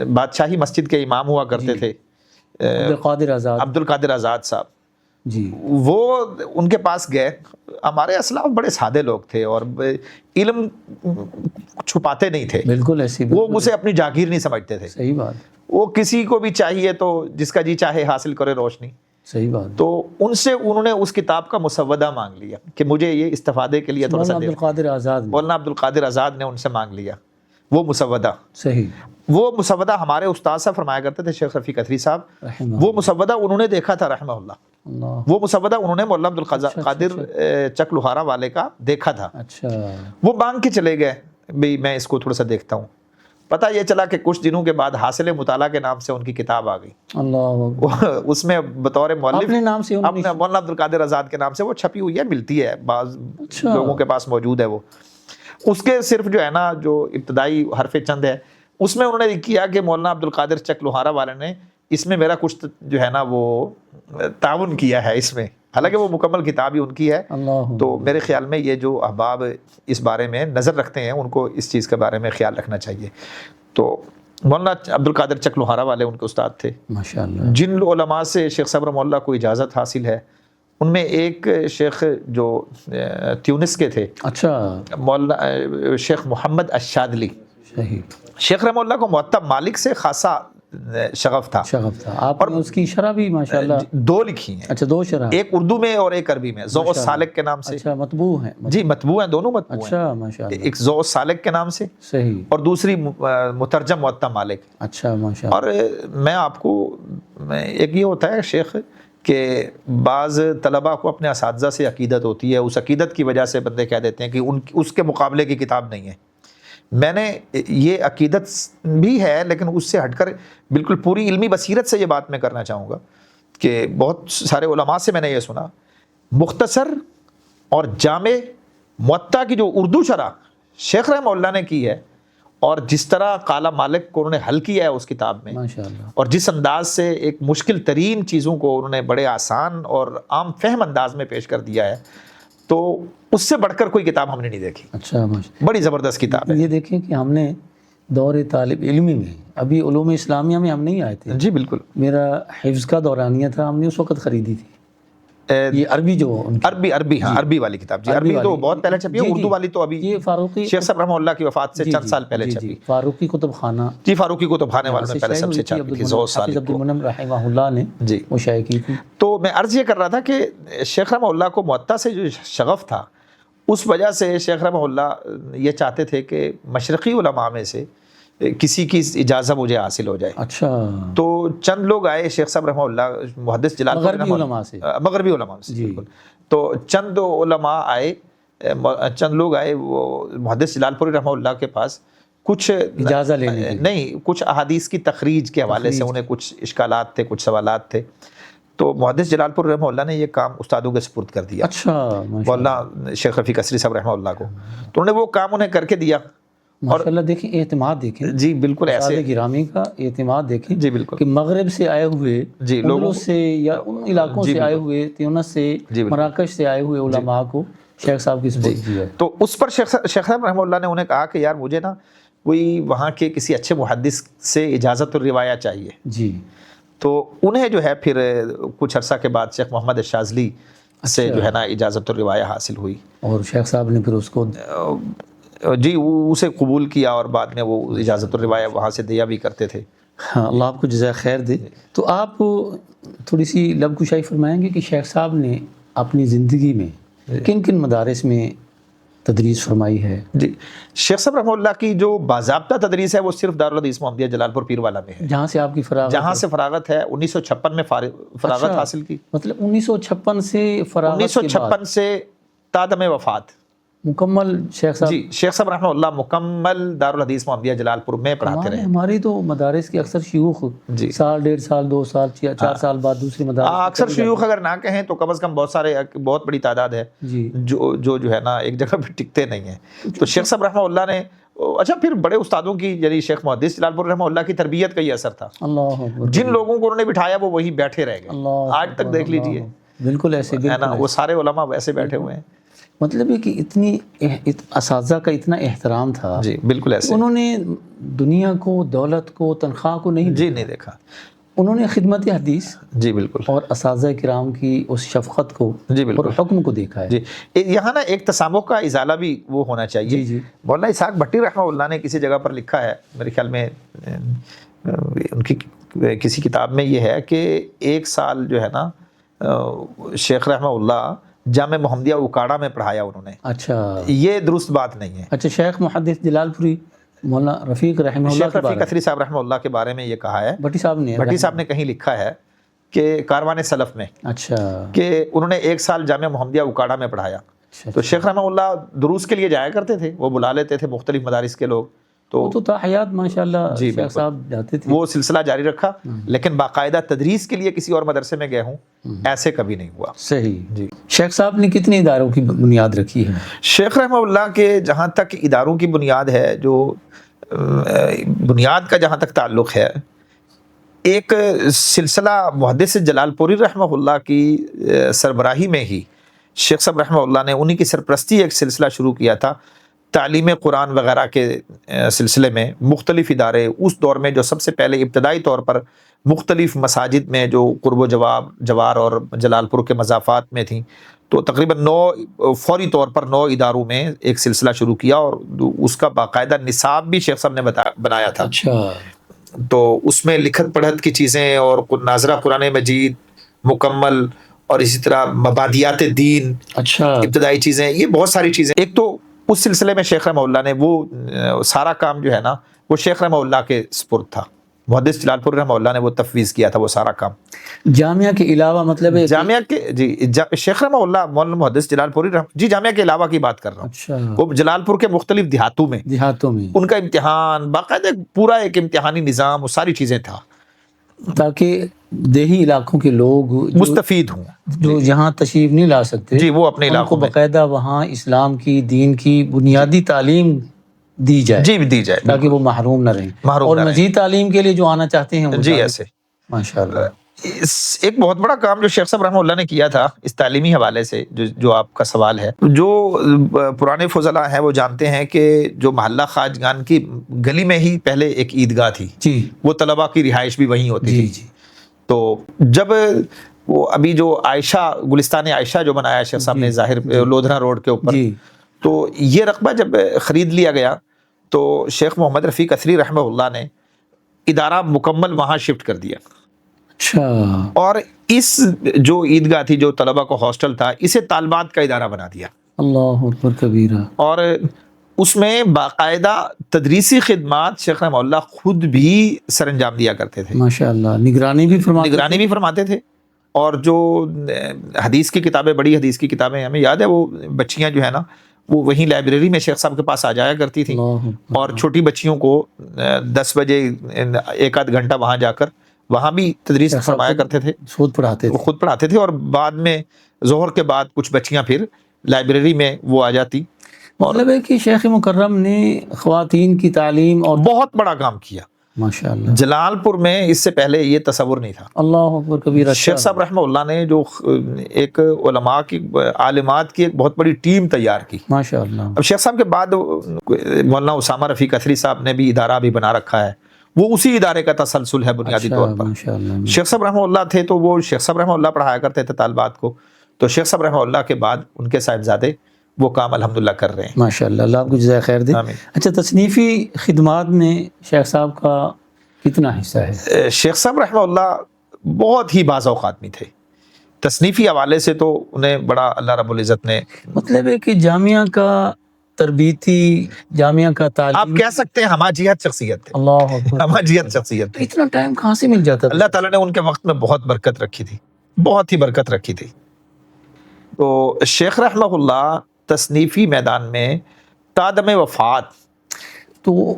بادشاہی مسجد کے امام ہوا کرتے تھے عبد القادر آزاد صاحب، جی، وہ ان کے پاس گئے۔ ہمارے اسلاف بڑے سادے لوگ تھے اور علم چھپاتے نہیں تھے، بالکل ایسی، وہ اسے اپنی جاگیر نہیں سمجھتے تھے، صحیح بات، وہ کسی کو بھی چاہیے تو جس کا جی چاہے حاصل کرے روشنی، صحیح بات۔ تو ان سے انہوں نے اس کتاب کا مسودہ مانگ لیا کہ مجھے یہ استفادے کے لیے تھوڑا سا عبد القادر آزاد، مولانا عبد القادر آزاد نے ان سے مانگ لیا وہ مسودہ۔ صحیح، وہ مسودہ ہمارے استاد صاحب فرمایا کرتے تھے، شیخ رفیق اتری صاحب، وہ مسودہ انہوں نے دیکھا تھا رحمہ اللہ، وہ مسودہ انہوں نے مولانا عبد القادر چک لوہارا والے کا دیکھا تھا۔ اچھا، وہ مانگ کے چلے گئے، بھئی میں اس کو تھوڑا سا دیکھتا ہوں۔ پتہ یہ چلا کہ کچھ دنوں کے بعد حاصل مطالعہ کے نام سے ان کی کتاب آ گئی، اللہ، اس میں بطور مؤلف اپنے نام سے، اپنے مولانا عبد القادر آزاد کے نام سے وہ چھپی ہوئی ہے، ملتی ہے، بعض لوگوں کے پاس موجود ہے۔ وہ اس کے صرف جو ہے نا جو ابتدائی حرف چند ہے، اس میں انہوں نے کیا کہ مولانا عبد القادر چک لوہارا والے نے اس میں میرا کچھ جو ہے نا وہ تعاون کیا ہے اس میں، حالانکہ وہ مکمل کتاب ہی ان کی ہے۔ تو میرے خیال میں یہ جو احباب اس بارے میں نظر رکھتے ہیں ان کو اس چیز کے بارے میں خیال رکھنا چاہیے۔ تو مولانا عبد القادر چک لوہارا والے ان کے استاد تھے، ماشاءاللہ۔ جن علماء سے شیخ صاحب رحمہ اللہ کو اجازت حاصل ہے، ان میں ایک شیخ جو تیونس کے تھے، اچھا، مولانا شیخ محمد الشاذلی، شیخ رحمہ اللہ کو موطا مالک سے خاصا شغف تھا۔ آپ نے اس کی شرح بھی ماشاءاللہ دو لکھی ہیں، اچھا، دو شرح، ایک اردو میں اور ایک عربی میں، ذوق السالک کے نام سے۔ اچھا، مطبوع ہیں؟ جی مطبوع ہیں، دونوں مطبوع ہیں۔ اچھا ماشاءاللہ، ایک ذوق السالک کے نام سے، صحیح، اور دوسری مترجم موطا مالک۔ اچھا ماشاءاللہ۔ اور میں آپ کو ایک یہ ہوتا ہے شیخ کہ بعض طلباء کو اپنے اساتذہ سے عقیدت ہوتی ہے، اس عقیدت کی وجہ سے بندے کہہ دیتے ہیں کہ اس کے مقابلے کی کتاب نہیں ہے۔ میں نے یہ عقیدت بھی ہے، لیکن اس سے ہٹ کر بالکل پوری علمی بصیرت سے یہ بات میں کرنا چاہوں گا کہ بہت سارے علماء سے میں نے یہ سنا، مختصر اور جامع موطا کی جو اردو شرح شیخ رحمہ اللہ نے کی ہے، اور جس طرح قال مالک کو انہوں نے حل کیا ہے اس کتاب میں، ماشاء اللہ، اور جس انداز سے ایک مشکل ترین چیزوں کو انہوں نے بڑے آسان اور عام فہم انداز میں پیش کر دیا ہے، تو اس سے بڑھ کر کوئی کتاب ہم نے نہیں دیکھی. اچھا ماشاء بڑی زبردست کتاب اللہ. ہے. یہ دیکھیں کہ ہم نے دور طالب علمی میں، ابھی علوم اسلامیہ میں ہم نہیں آئے تھے، جی بالکل. میرا حفظ کا دورانیہ تھا، ہم نے اس وقت خریدی تھی یہ عربی جو ان کی، عربی ہاں عربی والی کتاب. جی عربی تو بہت پہلے چھپی ہے. اردو والی تو ابھی یہ فاروقی شیخ صاحب رحمہ اللہ کی وفات سے چند سال پہلے چھپی. فاروقی کتب خانہ جی فاروقی کتب خانے والوں نے پہلے سب سے چھاپی تھی، زور سال عبد المنعم رحمہ اللہ نے جی وہ شائع کی تھی. تو میں عرض یہ کر رہا تھا کہ شیخ رحمہ اللہ کو موطا سے جو شغف تھا، اس وجہ سے شیخ رحمہ اللہ یہ چاہتے تھے کہ مشرقی علماء میں سے کسی کی اجازت مجھے حاصل ہو جائے. اچھا. تو چند لوگ آئے شیخ صاحب رحمہ اللہ، محدث جلال پوری مغربی علماء سے، مغربی علماء سے جی. بالکل. تو چند علماء آئے، چند لوگ آئے وہ محدث جلال پوری رحمہ اللہ کے پاس، کچھ اجازت لینے کے، نہیں، کچھ احادیث کی تخریج کے حوالے سے انہیں کچھ اشکالات تھے، کچھ سوالات تھے. تو محدث جلال پور رحمہ اللہ نے یہ کام استادوں کے سپرد کر دیا. اچھا مولانا شیخ رفیق اسری صاحب رحمہ اللہ کو. تو انہوں نے وہ کام انہیں کر کے دیا. ماشاء اللہ. دیکھیں اعتماد دیکھیں، جی بالکل ایسے استاد گرامی کا اعتماد دیکھیں جی بالکل کہ مغرب سے آئے ہوئے، جی لوگوں سے یا ان علاقوں سے آئے ہوئے، تیونس سے، مراکش سے آئے ہوئے علماء کو شیخ صاحب کی سپرد کیا. تو اس پر شیخ صاحب رحمہ اللہ نے انہیں کہا کہ یار مجھے نا کوئی وہاں کے کسی اچھے محدث سے اجازت الروایہ چاہیے. جی. تو انہیں جو ہے پھر کچھ عرصہ کے بعد شیخ محمد الشاذلی سے جو ہے نا اجازت الروایہ حاصل ہوئی، اور شیخ صاحب نے پھر اس کو جی اسے قبول کیا، اور بعد میں وہ اجازت الروایہ وہاں سے دیا بھی کرتے تھے. ہاں اللہ آپ کو جزائے خیر دے. تو آپ تھوڑی سی لب کشائی فرمائیں گے کہ شیخ صاحب نے اپنی زندگی میں کن کن مدارس میں تدریس فرمائی ہے؟ جی شیخ صاحب رحمہ اللہ کی جو باضابطہ تدریس ہے وہ صرف دارالحدیث محمدیہ جلال پور پیر والا میں ہے، جہاں سے آپ کی فراغت، جہاں سے فراغت ہے. 1956 میں فراغت حاصل کی. مطلب 1956 سے فراغت 1956 سے تا دم وفات مکمل شیخ صاحب. جی شیخ صاحب رحمہ اللہ مکمل دارالحدیث محمدیہ جلال پور میں پڑھاتے رہے. ہماری تو مدارس کے اکثر شیوخ جی سال 1.5 سال 2 سال 4 سال بعد دوسری مدارس، اکثر شیوخ اگر نہ کہیں تو کم از کم بہت بڑی تعداد ہے جی جو ہے نا ایک جگہ پہ ٹکتے نہیں ہیں. تو شیخ صاحب رحمہ اللہ نے اچھا پھر بڑے استادوں کی، یعنی شیخ محدث جلال پور رحمہ اللہ کی تربیت کا یہ اثر تھا. اللہ اکبر. جن لوگوں کو انہوں نے بٹھایا وہ وہی بیٹھے رہ گئے. اللہ آج تک دیکھ لیجئے بالکل ایسے ہے نا، وہ سارے علماء ویسے بیٹھے ہوئے ہیں. مطلب ہے کہ اتنی اساتذہ کا اتنا احترام تھا، جی بالکل ایسے انہوں نے دنیا کو، دولت کو، تنخواہ کو نہیں جی نہیں دیکھا. انہوں نے خدمت حدیث جی بالکل اور اساتذہ کرام کی اس شفقت کو جی بالکل اور حکم کو دیکھا ہے. جی یہاں نا ایک تسامح کا ازالہ بھی وہ ہونا چاہیے. جی جی. مولانا اسحاق بھٹی رحمہ اللہ نے کسی جگہ پر لکھا ہے، میرے خیال میں ان کی کسی کتاب میں یہ ہے کہ 1 سال جو ہے نا شیخ رحمہ اللہ جامع محمدیہ اکاڑا میں پڑھایا انہوں نے. اچھا یہ درست بات نہیں ہے. اچھا شیخ محدث جلال پوری مولانا رفیق رحمہ اللہ شیخ رفیق اسری صاحب رحمہ اللہ کے بارے میں یہ کہا ہے، بھٹی صاحب نے کہیں لکھا ہے کہ کاروان سلف میں اچھا کہ انہوں نے 1 سال جامع محمدیہ اکاڑا میں پڑھایا. تو شیخ رحمہ اللہ دروس کے لیے جایا کرتے تھے، وہ بلا لیتے تھے مختلف مدارس کے لوگ. تو تا حیات ماشاءاللہ شیخ صاحب جاتے تھے، وہ سلسلہ جاری رکھا. لیکن باقاعدہ تدریس کے لیے کسی اور مدرسے میں گئے ہوں ایسے کبھی نہیں ہوا. صحیح. جی شیخ صاحب نے کتنے اداروں کی بنیاد رکھی ہے؟ شیخ رحمہ اللہ کے جہاں تک اداروں کی بنیاد ہے، جو بنیاد کا جہاں تک تعلق ہے، ایک سلسلہ محدث جلال پوری رحمہ اللہ کی سربراہی میں ہی شیخ صاحب رحمہ اللہ نے انہی کی سرپرستی ایک سلسلہ شروع کیا تھا تعلیم قرآن وغیرہ کے سلسلے میں. مختلف ادارے اس دور میں جو سب سے پہلے ابتدائی طور پر مختلف مساجد میں جو قرب و جوار اور جلال پور کے مضافات میں تھیں، تو تقریباً 9 فوری طور پر 9 اداروں میں ایک سلسلہ شروع کیا، اور اس کا باقاعدہ نصاب بھی شیخ صاحب نے بنایا تھا. اچھا. تو اس میں لکھت پڑھت کی چیزیں اور ناظرہ قرآن مجید مکمل، اور اسی طرح مبادیات دین، اچھا ابتدائی چیزیں، یہ بہت ساری چیزیں. ایک تو اس سلسلے میں شیخ رحمہ اللہ نے وہ سارا کام جو ہے نا وہ شیخ رحمہ اللہ کے سپرد تھا. محدث جلال پور رحمہ اللہ نے وہ تفویض کیا تھا وہ سارا کام. جامعہ کے علاوہ مطلب ہے جامعہ کے جی شیخ رحمہ اللہ مولانا محدث جلال پوری جی جامعہ کے علاوہ کی بات کر رہا ہوں. اچھا. وہ جلال پور کے مختلف دیہاتوں میں ان کا امتحان باقاعدہ پورا ایک امتحانی نظام، وہ ساری چیزیں تھا تاکہ دیہی علاقوں کے لوگ مستفید ہوں، جو یہاں تشریف نہیں لا سکتے جی وہ اپنے علاقوں کو باقاعدہ وہاں اسلام کی، دین کی بنیادی تعلیم دی جائے جی دی جائے تاکہ وہ محروم نہ رہیں، محروم اور نہ رہیں۔ مزید تعلیم کے لیے جو آنا چاہتے ہیں وہ جی جائیں۔ ایسے ماشاء اللہ۔ ایک بہت بڑا کام جو شیخ صاحب رحمہ اللہ نے کیا تھا اس تعلیمی حوالے سے، جو آپ کا سوال ہے، جو پرانے فضلاء ہیں وہ جانتے ہیں کہ جو محلہ خواجگان کی گلی میں ہی پہلے ایک عیدگاہ تھی، جی وہ طلباء کی رہائش بھی وہیں ہوتی جی تھی۔ جی تو جب وہ ابھی جو عائشہ گلستان عائشہ جو بنایا شیخ صاحب نے ظاہر لودھنا روڈ کے اوپر، جی تو یہ رقبہ جب خرید لیا گیا تو شیخ محمد رفیق اثری رحمہ اللہ نے ادارہ مکمل وہاں شفٹ کر دیا، اچھا اور اس جو عیدگاہ تھی، جو طلبہ کو ہاسٹل تھا، اسے طالبات کا ادارہ بنا دیا، اللہ اکبر کبیرہ۔ اور اس میں باقاعدہ تدریسی خدمات شیخ رحمہ اللہ خود بھی سر انجام دیا کرتے تھے، ماشاء اللہ، نگرانی بھی فرماتے نگرانی بھی فرماتے تھے، اور جو حدیث کی کتابیں، بڑی حدیث کی کتابیں ہمیں یاد ہے، وہ بچیاں جو ہے نا وہ وہیں لائبریری میں شیخ صاحب کے پاس آ جایا کرتی تھیں، اللہ اکبر۔ اور چھوٹی بچیوں کو 10 بجے ایک آدھ گھنٹہ وہاں جا کر وہاں بھی تدریس شیخ صاحب فرمایا کرتے تھے، خود پڑھاتے وہ تھے۔ خود پڑھاتے تھے، اور بعد میں ظہر کے بعد کچھ بچیاں پھر لائبریری میں وہ آ جاتی، اور مطلب ہے کہ شیخ مکرم نے خواتین کی تعلیم اور بہت بڑا کام کیا۔ ماشاء اللہ، جلال پور میں اس سے پہلے یہ تصور نہیں تھا۔ اللہ اکبر کبیرہ۔ شیخ صاحب رحمہ اللہ نے جو ایک علماء کی، عالمات کی ایک بہت بڑی ٹیم تیار کی۔ ماشاء اللہ، اب شیخ صاحب کے بعد مولانا اسامہ رفیق اثری صاحب نے بھی ادارہ بھی بنا رکھا ہے، وہ اسی ادارے کا تسلسل ہے بنیادی اچھا، طور پر۔ ماشاء اللہ۔ شیخ صاحب رحمہ اللہ تھے تو وہ شیخ صاحب رحمہ اللہ پڑھایا کرتے تھے طالبات کو، تو شیخ صاحب رحمہ اللہ کے بعد ان کے صاحبزادے وہ کام الحمدللہ کر رہے ہیں۔ ماشاء اللہ، اللہ آپ کو جزائے خیر دے۔ آمین۔ اچھا، تصنیفی خدمات میں شیخ صاحب کا کتنا حصہ ہے؟ شیخ صاحب رحمہ اللہ بہت ہی باز اوق آدمی تھے، تصنیفی حوالے سے تو انہیں بڑا اللہ رب العزت نے، مطلب ہے کہ جامعہ کا تربیتی، جامعہ کا آپ تعلیم، کہہ سکتے ہیں ہماجیت شخصیت تھے، اللہ اکبر، ہماجیت شخصیت تھے۔ اتنا ٹائم کہاں سے مل جاتا تھا؟ اللہ تعالیٰ نے ان کے وقت میں بہت برکت رکھی تھی، بہت ہی برکت رکھی تھی۔ تو شیخ رحمہ اللہ تصنیفی میدان میں تادم وفات، تو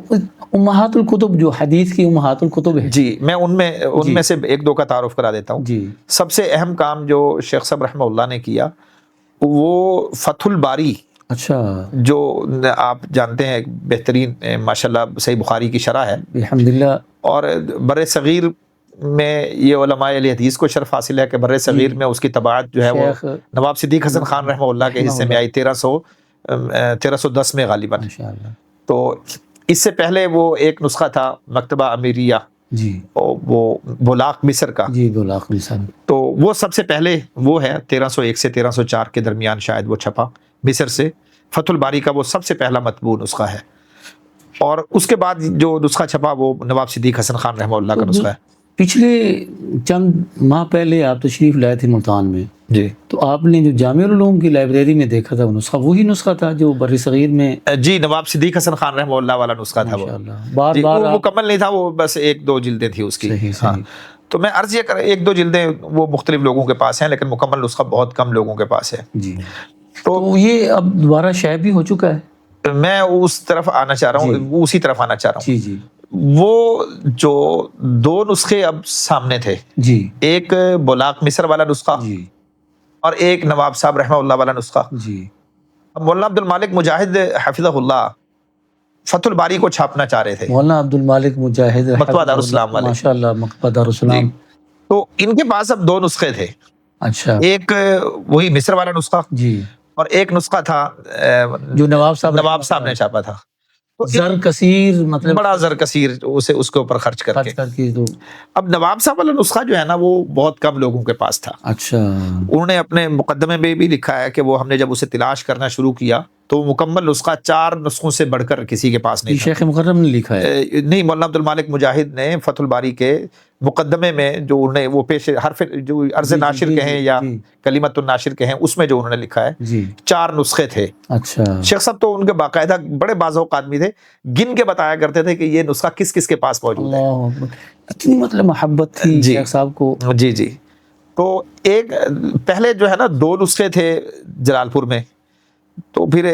امہات الکتب، جو حدیث کی امہات الکتب ہے، جی میں ان میں سے ایک دو کا تعارف کرا دیتا ہوں۔ جی سب سے اہم کام جو شیخ صاحب رحمہ اللہ نے کیا وہ فتح الباری، اچھا، جو آپ جانتے ہیں ایک بہترین ماشاءاللہ صحیح بخاری کی شرح ہے، الحمدللہ، اور بر صغیر میں یہ علماء اہل حدیث کو شرف حاصل ہے کہ بر صغیر میں اس کی طباعت جو ہے وہ شیخ نواب صدیق حسن خان رحمہ اللہ کے حصے میں آئی 1310 میں غالباً۔ ماشاء اللہ، تو اس سے پہلے وہ ایک نسخہ تھا مکتبہ امیریہ، جی وہ بولاق مصر کا، جی، بلاخ مثال، تو وہ سب سے پہلے وہ ہے 1301 سے 1304 کے درمیان شاید وہ چھپا مصر سے، فتح الباری کا وہ سب سے پہلا مطبوع نسخہ ہے، اور اس کے بعد جو نسخہ چھپا وہ نواب صدیق حسن خان رحمہ اللہ کا نسخہ ہے۔ پچھلے چند ماہ پہلے آپ تشریف لائے تھے ملتان میں، جی تو آپ نے جو جامع العلوم کی لائبریری میں دیکھا تھا وہ نسخہ وہی نسخہ تھا جو بر صغیر میں؟ جی نواب صدیق حسن خان رحمہ اللہ والا نسخہ تھا وہ، ماشاءاللہ، بار جی بار وہ آپ، مکمل نہیں تھا، وہ بس ایک دو جلدیں تھی اس کی۔ صحیح ہاں، صحیح، تو میں عرض یہ کر، ایک دو جلدیں وہ مختلف لوگوں کے پاس ہیں، لیکن مکمل نسخہ بہت کم لوگوں کے پاس ہے۔ جی، تو یہ اب دوبارہ شائع بھی ہو چکا ہے؟ میں اس طرف آنا چاہ رہا ہوں، جی، وہ اسی طرف آنا چاہ رہا ہوں۔ جی جی وہ جو دو نسخے اب سامنے تھے، جی ایک بولاق مصر والا نسخہ جی اور ایک نواب صاحب رحمہ اللہ والا نسخہ۔ جی، اب مولانا عبد المالک مجاہد حفظہ اللہ فتح الباری کو چھاپنا چاہ رہے تھے، مولانا عبد المالک مجاہد مکتبہ دارالسلام والے، ماشاء اللہ، مکتبہ دارالسلام، تو ان کے پاس اب دو نسخے تھے، اچھا، ایک وہی مصر والا نسخہ جی، اور ایک نسخہ تھا جو نواب صاحب نے چھاپا تھا، تو زر کثیر، مطلب بڑا زر کثیر اس کے اوپر خرچ کر کے۔ خرچ کر کے، تو اب نواب صاحب والا نسخہ جو ہے نا وہ بہت کم لوگوں کے پاس تھا، اچھا، انہوں نے اپنے مقدمے میں بھی لکھا ہے کہ وہ ہم نے جب اسے تلاش کرنا شروع کیا تو وہ مکمل نسخہ 4 نسخوں سے بڑھ کر کسی کے پاس یہ نہیں تھا۔ شیخ مکرم نے لکھا ہے؟ نہیں، مولانا عبد المالک مجاہد نے فتح الباری کے مقدمے میں جو انہوں نے وہ پیش حرف جو عرض جی، ناشر جی، کہیں یا جی، کلمت الناشر کہیں، اس میں جو انہوں نے لکھا ہے جی، 4 نسخے تھے۔ اچھا، شیخ صاحب تو ان کے باقاعدہ بڑے بازوق آدمی تھے، گن کے بتایا کرتے تھے کہ یہ نسخہ کس کس کے پاس موجود ہے۔ اللہ اکبر، اتنی مطلب محبت تھی جی، شیخ صاحب کو۔ جی جی، تو ایک پہلے جو ہے نا 2 نسخے تھے جلال پور میں، تو پھر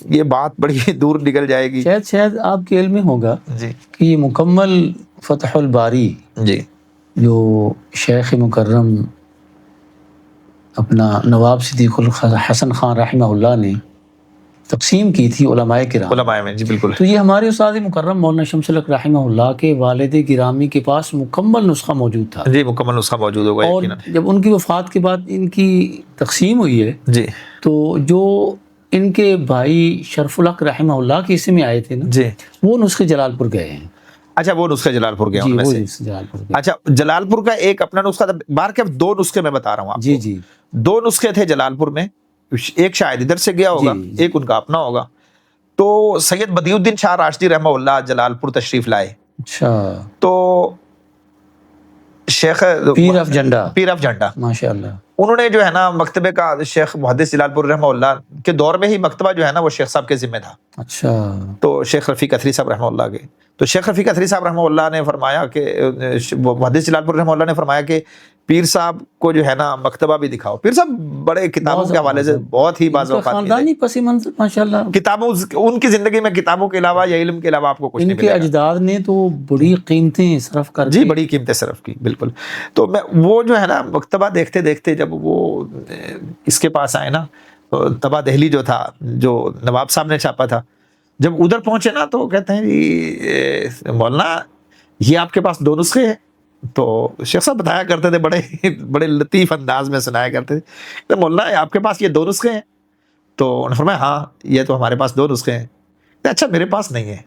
یہ بات بڑی دور نکل جائے گی۔ شاید آپ کے علم میں ہوگا جی کہ یہ مکمل فتح الباری جی جو شیخ مکرم اپنا نواب صدیق الحسن خان رحمہ اللہ نے تقسیم کی تھی علماء کرام. علماء میں. جی بالکل. تو یہ ہمارے استاد مکرم مولانا شمس الحق رحمہ اللہ کے والد گرامی کے پاس مکمل نسخہ موجود تھا. جی مکمل نسخہ موجود ہوگا اور یقیناً. جب ان کی وفات کے بعد ان کی تقسیم ہوئی ہے جی تو جو ان کے بھائی شرف الحق رحمہ اللہ کے حصے میں آئے تھے نا جی. وہ نسخے جلال پور گئے ہیں. اچھا وہ نسخہ جلال پور گیا جی ان میں وہ سے. جلال پور گئے. اچھا جلال پور کا ایک اپنا نسخہ تھا. بار کے 2 نسخے میں بتا رہا ہوں آپ جی کو. جی 2 نسخے تھے جلال پور میں. ایک شاید ادھر سے گیا ہوگا, جی. ایک ان کا اپنا ہوگا. تو سید بدیع الدین شاہ راشدی رحمہ اللہ جلال پور تشریف لائے. اچھا. تو شیخ پیر آف جھنڈا ماشاء اللہ انہوں نے جو ہے نا مکتبے کا شیخ محدث جلال پور رحمہ اللہ کے دور میں ہی مکتبہ جو ہے نا وہ شیخ صاحب کے ذمہ تھا. اچھا. تو شیخ رفیق اثری صاحب رحمہ اللہ کے. تو شیخ رفیق اثری صاحب رحمہ اللہ نے فرمایا کہ محدث جلال پور رحمہ اللہ نے فرمایا کہ پیر صاحب کو جو ہے نا مکتبہ بھی دکھاؤ. پیر صاحب بڑے کتابوں کے حوالے سے بہت ہی باز اوقات خاندانی پس منظر ماشاءاللہ. کتابوں ان کی زندگی میں کتابوں کے علاوہ یا علم کے علاوہ آپ کو کچھ نہیں ان کے اجداد نے تو بڑی قیمتیں صرف کر جی بڑی قیمتیں صرف کی. بالکل. تو میں وہ جو ہے نا مکتبہ دیکھتے دیکھتے جب وہ اس کے پاس آئے نا تو تبا دہلی جو تھا جو نواب صاحب نے چھاپا تھا, جب ادھر پہنچے نا تو کہتے ہیں جی مولانا یہ آپ کے پاس 2 نسخے ہیں. تو شیخ صاحب بتایا کرتے تھے بڑے لطیف انداز میں سنایا کرتے تھے, مولانا آپ کے پاس یہ 2 نسخے ہیں. تو انہوں نے فرمایا ہاں یہ تو ہمارے پاس 2 نسخے ہیں. اچھا میرے پاس نہیں ہے.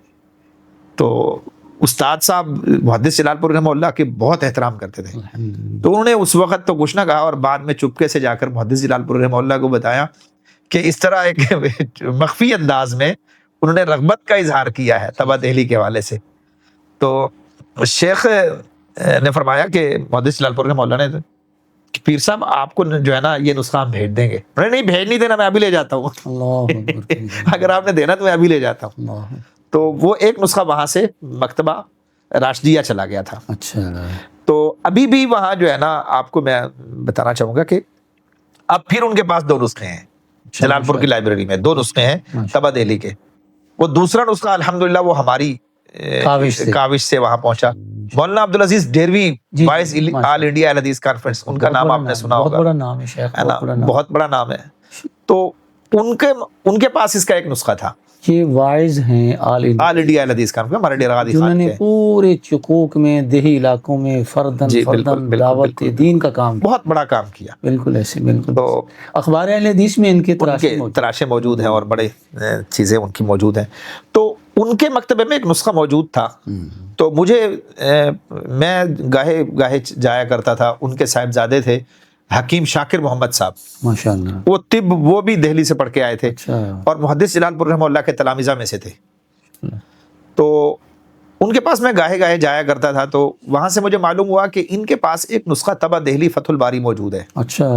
تو استاد صاحب محدث جلال پور رحمہ اللہ کے بہت احترام کرتے تھے. تو انہوں نے اس وقت تو کچھ نہ کہا اور بعد میں چپکے سے جا کر محدث جلال پور رحمہ اللہ کو بتایا کہ اس طرح ایک مخفی انداز میں انہوں نے رغبت کا اظہار کیا ہے تبا دہلی کے حوالے سے. تو شیخ نے فرمایا کہ محدث جلال پور رحمہ اللہ نے کہ پیر صاحب آپ کو جو ہے نا یہ نسخہ ہم بھیج دیں گے. نہیں بھیج نہیں دینا, میں ابھی لے جاتا ہوں. اگر آپ نے دینا تو میں ابھی لے جاتا ہوں. تو وہ ایک نسخہ وہاں سے مکتبہ راشدیہ چلا گیا تھا. اچھا. تو ابھی بھی وہاں جو ہے نا آپ کو میں بتانا چاہوں گا کہ اب پھر ان کے پاس 2 نسخے ہیں جلال پور کی لائبریری میں. 2 نسخے ہیں تبا دہلی کے. وہ دوسرا نسخہ الحمدللہ وہ ہماری کاوش سے وہاں پہنچا. مولانا عبدالعزیز ڈیروی وائس آل انڈیا اہل حدیث کانفرنس, ان کا نام آپ نے سنا ہوگا. بہت بڑا نام ہے شیخ, بہت بڑا نام ہے. تو ان کے پاس اس کا ایک نسخہ تھا. یہ وائز ہیں آل انڈیا اہل حدیث کانفرنس, ہمارے ڈیرہ غازی خان جنہوں نے پورے چکوک میں دیہی علاقوں میں فردن دعوت دین کا کام, بہت بڑا کام کیا. بالکل ایسے بالکل. تو اخبار اہل حدیث میں ان کے تراشے موجود ہیں اور بڑے چیزیں ان کی موجود ہیں. تو ان کے مکتبے میں ایک نسخہ موجود تھا. تو مجھے میں گاہے جایا کرتا تھا. ان کے صاحبزادے تھے حکیم شاکر محمد صاحب, ماشاءاللہ. وہ طب وہ بھی دہلی سے پڑھ کے آئے تھے. اچھا. اور محدث جلال پور رحمہ اللہ کے تلامذہ میں سے تھے. تو ان کے پاس میں گاہے جایا کرتا تھا. تو وہاں سے مجھے معلوم ہوا کہ ان کے پاس ایک نسخہ تبا دہلی فتح الباری موجود ہے. اچھا.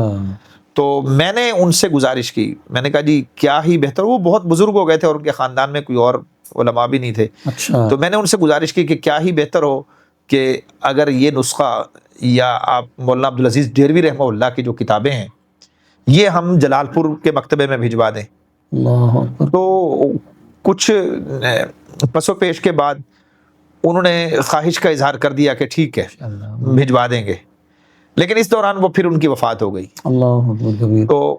تو میں نے ان سے گزارش کی, میں نے کہا جی کیا ہی بہتر, وہ بہت بزرگ ہو گئے تھے اور ان کے خاندان میں کوئی اور علماء بھی نہیں تھے. اچھا. تو میں نے ان سے گزارش کی کہ کیا ہی بہتر ہو کہ اگر یہ نسخہ یا آپ مولانا عبدالعزیز ڈیروی رحمہ اللہ کی جو کتابیں ہیں یہ ہم جلال پور کے مکتبے میں بھجوا دیں. تو کچھ پس و پیش کے بعد انہوں نے خواہش کا اظہار کر دیا کہ ٹھیک ہے بھجوا دیں گے. لیکن اس دوران وہ پھر ان کی وفات ہو گئی. تو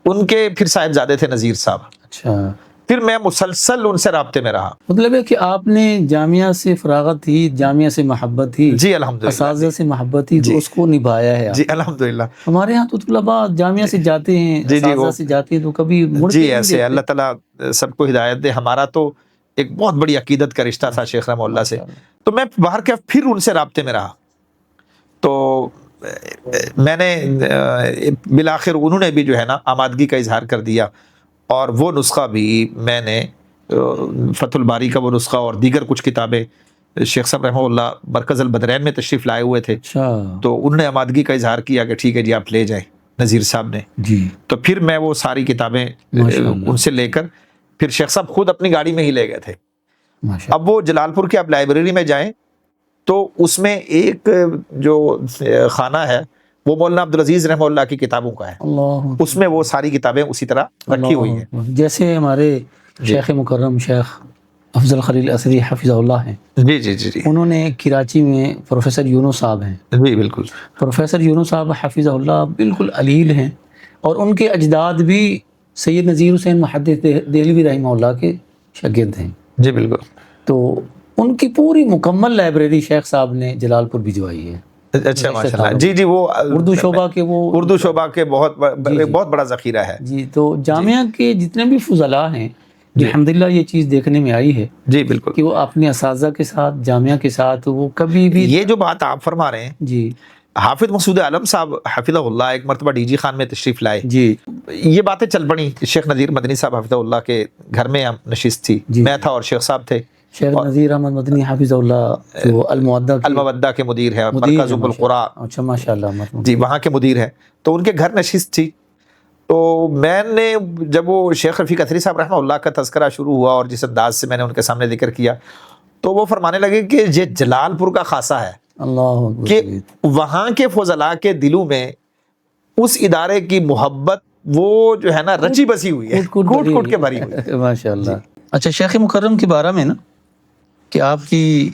ان کے پھر صاحبزادے تھے نذیر صاحب. اچھا. پھر میں مسلسل ان سے رابطے میں رہا. مطلب ہے کہ آپ نے جامعہ سے فراغت تھی, جامعہ سے محبت تھی. جی الحمدللہ. اساتذہ سے محبت تھی تو اس کو نبھایا ہے. جی الحمدللہ. ہمارے ہاں تو طلباء جامعہ سے جاتے ہیں, اساتذہ سے جاتے ہیں تو کبھی جی ایسے اللہ تعالیٰ سب کو ہدایت دے. ہمارا تو ایک بہت بڑی عقیدت کا رشتہ تھا شیخ رحمہ اللہ سے. تو میں باہر کے پھر ان سے رابطے میں رہا. تو میں نے بالآخر انہوں نے بھی جو ہے نا آمادگی کا اظہار کر دیا اور وہ نسخہ بھی میں نے فتح الباری کا وہ نسخہ اور دیگر کچھ کتابیں شیخ صاحب رحمہ اللہ مرکز البدرین میں تشریف لائے ہوئے تھے. تو انہوں نے آمادگی کا اظہار کیا کہ ٹھیک ہے جی آپ لے جائیں, نذیر صاحب نے. جی. تو پھر میں وہ ساری کتابیں ان سے لے کر پھر شیخ صاحب خود اپنی گاڑی میں ہی لے گئے تھے. اب وہ جلال پور کی آپ لائبریری میں جائیں تو اس میں ایک جو خانہ ہے وہ مولانا عبدالعزیز رحمہ اللہ کی کتابوں کا ہے. اس میں وہ ساری کتابیں اسی طرح رکھی ہوئی ہیں. جیسے ہمارے شیخ مکرم شیخ افضل خلیل اثری حفظہ اللہ ہیں. جی جی جی. انہوں نے کراچی میں پروفیسر یونس صاحب ہیں. جی بالکل. پروفیسر یونس صاحب حفظہ اللہ بالکل علیل ہیں اور ان کے اجداد بھی سید نذیر حسین محدث دہلوی رحمہ اللہ کے شاگرد ہیں. جی بالکل. تو ان کی پوری مکمل لائبریری شیخ صاحب نے جلال پور بھجوائی ہے. اچھا ماشاء اللہ. جی وہ اردو شعبہ کے اردو شعبہ کے بہت بڑا ذخیرہ ہے. جی تو جامعہ کے جتنے بھی فضلاء ہیں الحمدللہ یہ چیز دیکھنے میں آئی ہے. جی بالکل. کہ وہ اپنے اساتذہ کے ساتھ جامعہ کے ساتھ وہ کبھی بھی یہ جو بات آپ فرما رہے ہیں جی حافظ مسعود عالم صاحب حفظہ اللہ ایک مرتبہ ڈی جی خان میں تشریف لائے. جی یہ باتیں چل پڑی. شیخ نذیر مدنی صاحب حفظہ اللہ کے گھر میں نشست تھی. میں تھا اور شیخ صاحب تھے. شیخ نذیر احمد مدنی حافظ اللہ جو المودہ کے مدیر ہے, مرکز ام القریٰ. اچھا ماشاءاللہ. جی وہاں کے مدیر ہیں. تو ان کے گھر نشست تھی. تو میں نے جب وہ شیخ رفیق اثری صاحب رحمہ اللہ کا تذکرہ شروع ہوا اور جس انداز سے میں نے ان کے سامنے ذکر کیا تو وہ فرمانے لگے کہ یہ جلال پور کا خاصہ ہے اللہ کہ وہاں کے فضلاء کے دلوں میں اس ادارے کی محبت وہ جو ہے نا رچی بسی ہوئی ہے, کوٹ کے بھری ہوئی ہے. ماشاءاللہ. اچھا شیخ مکرم کے بارے میں نا کہ آپ کی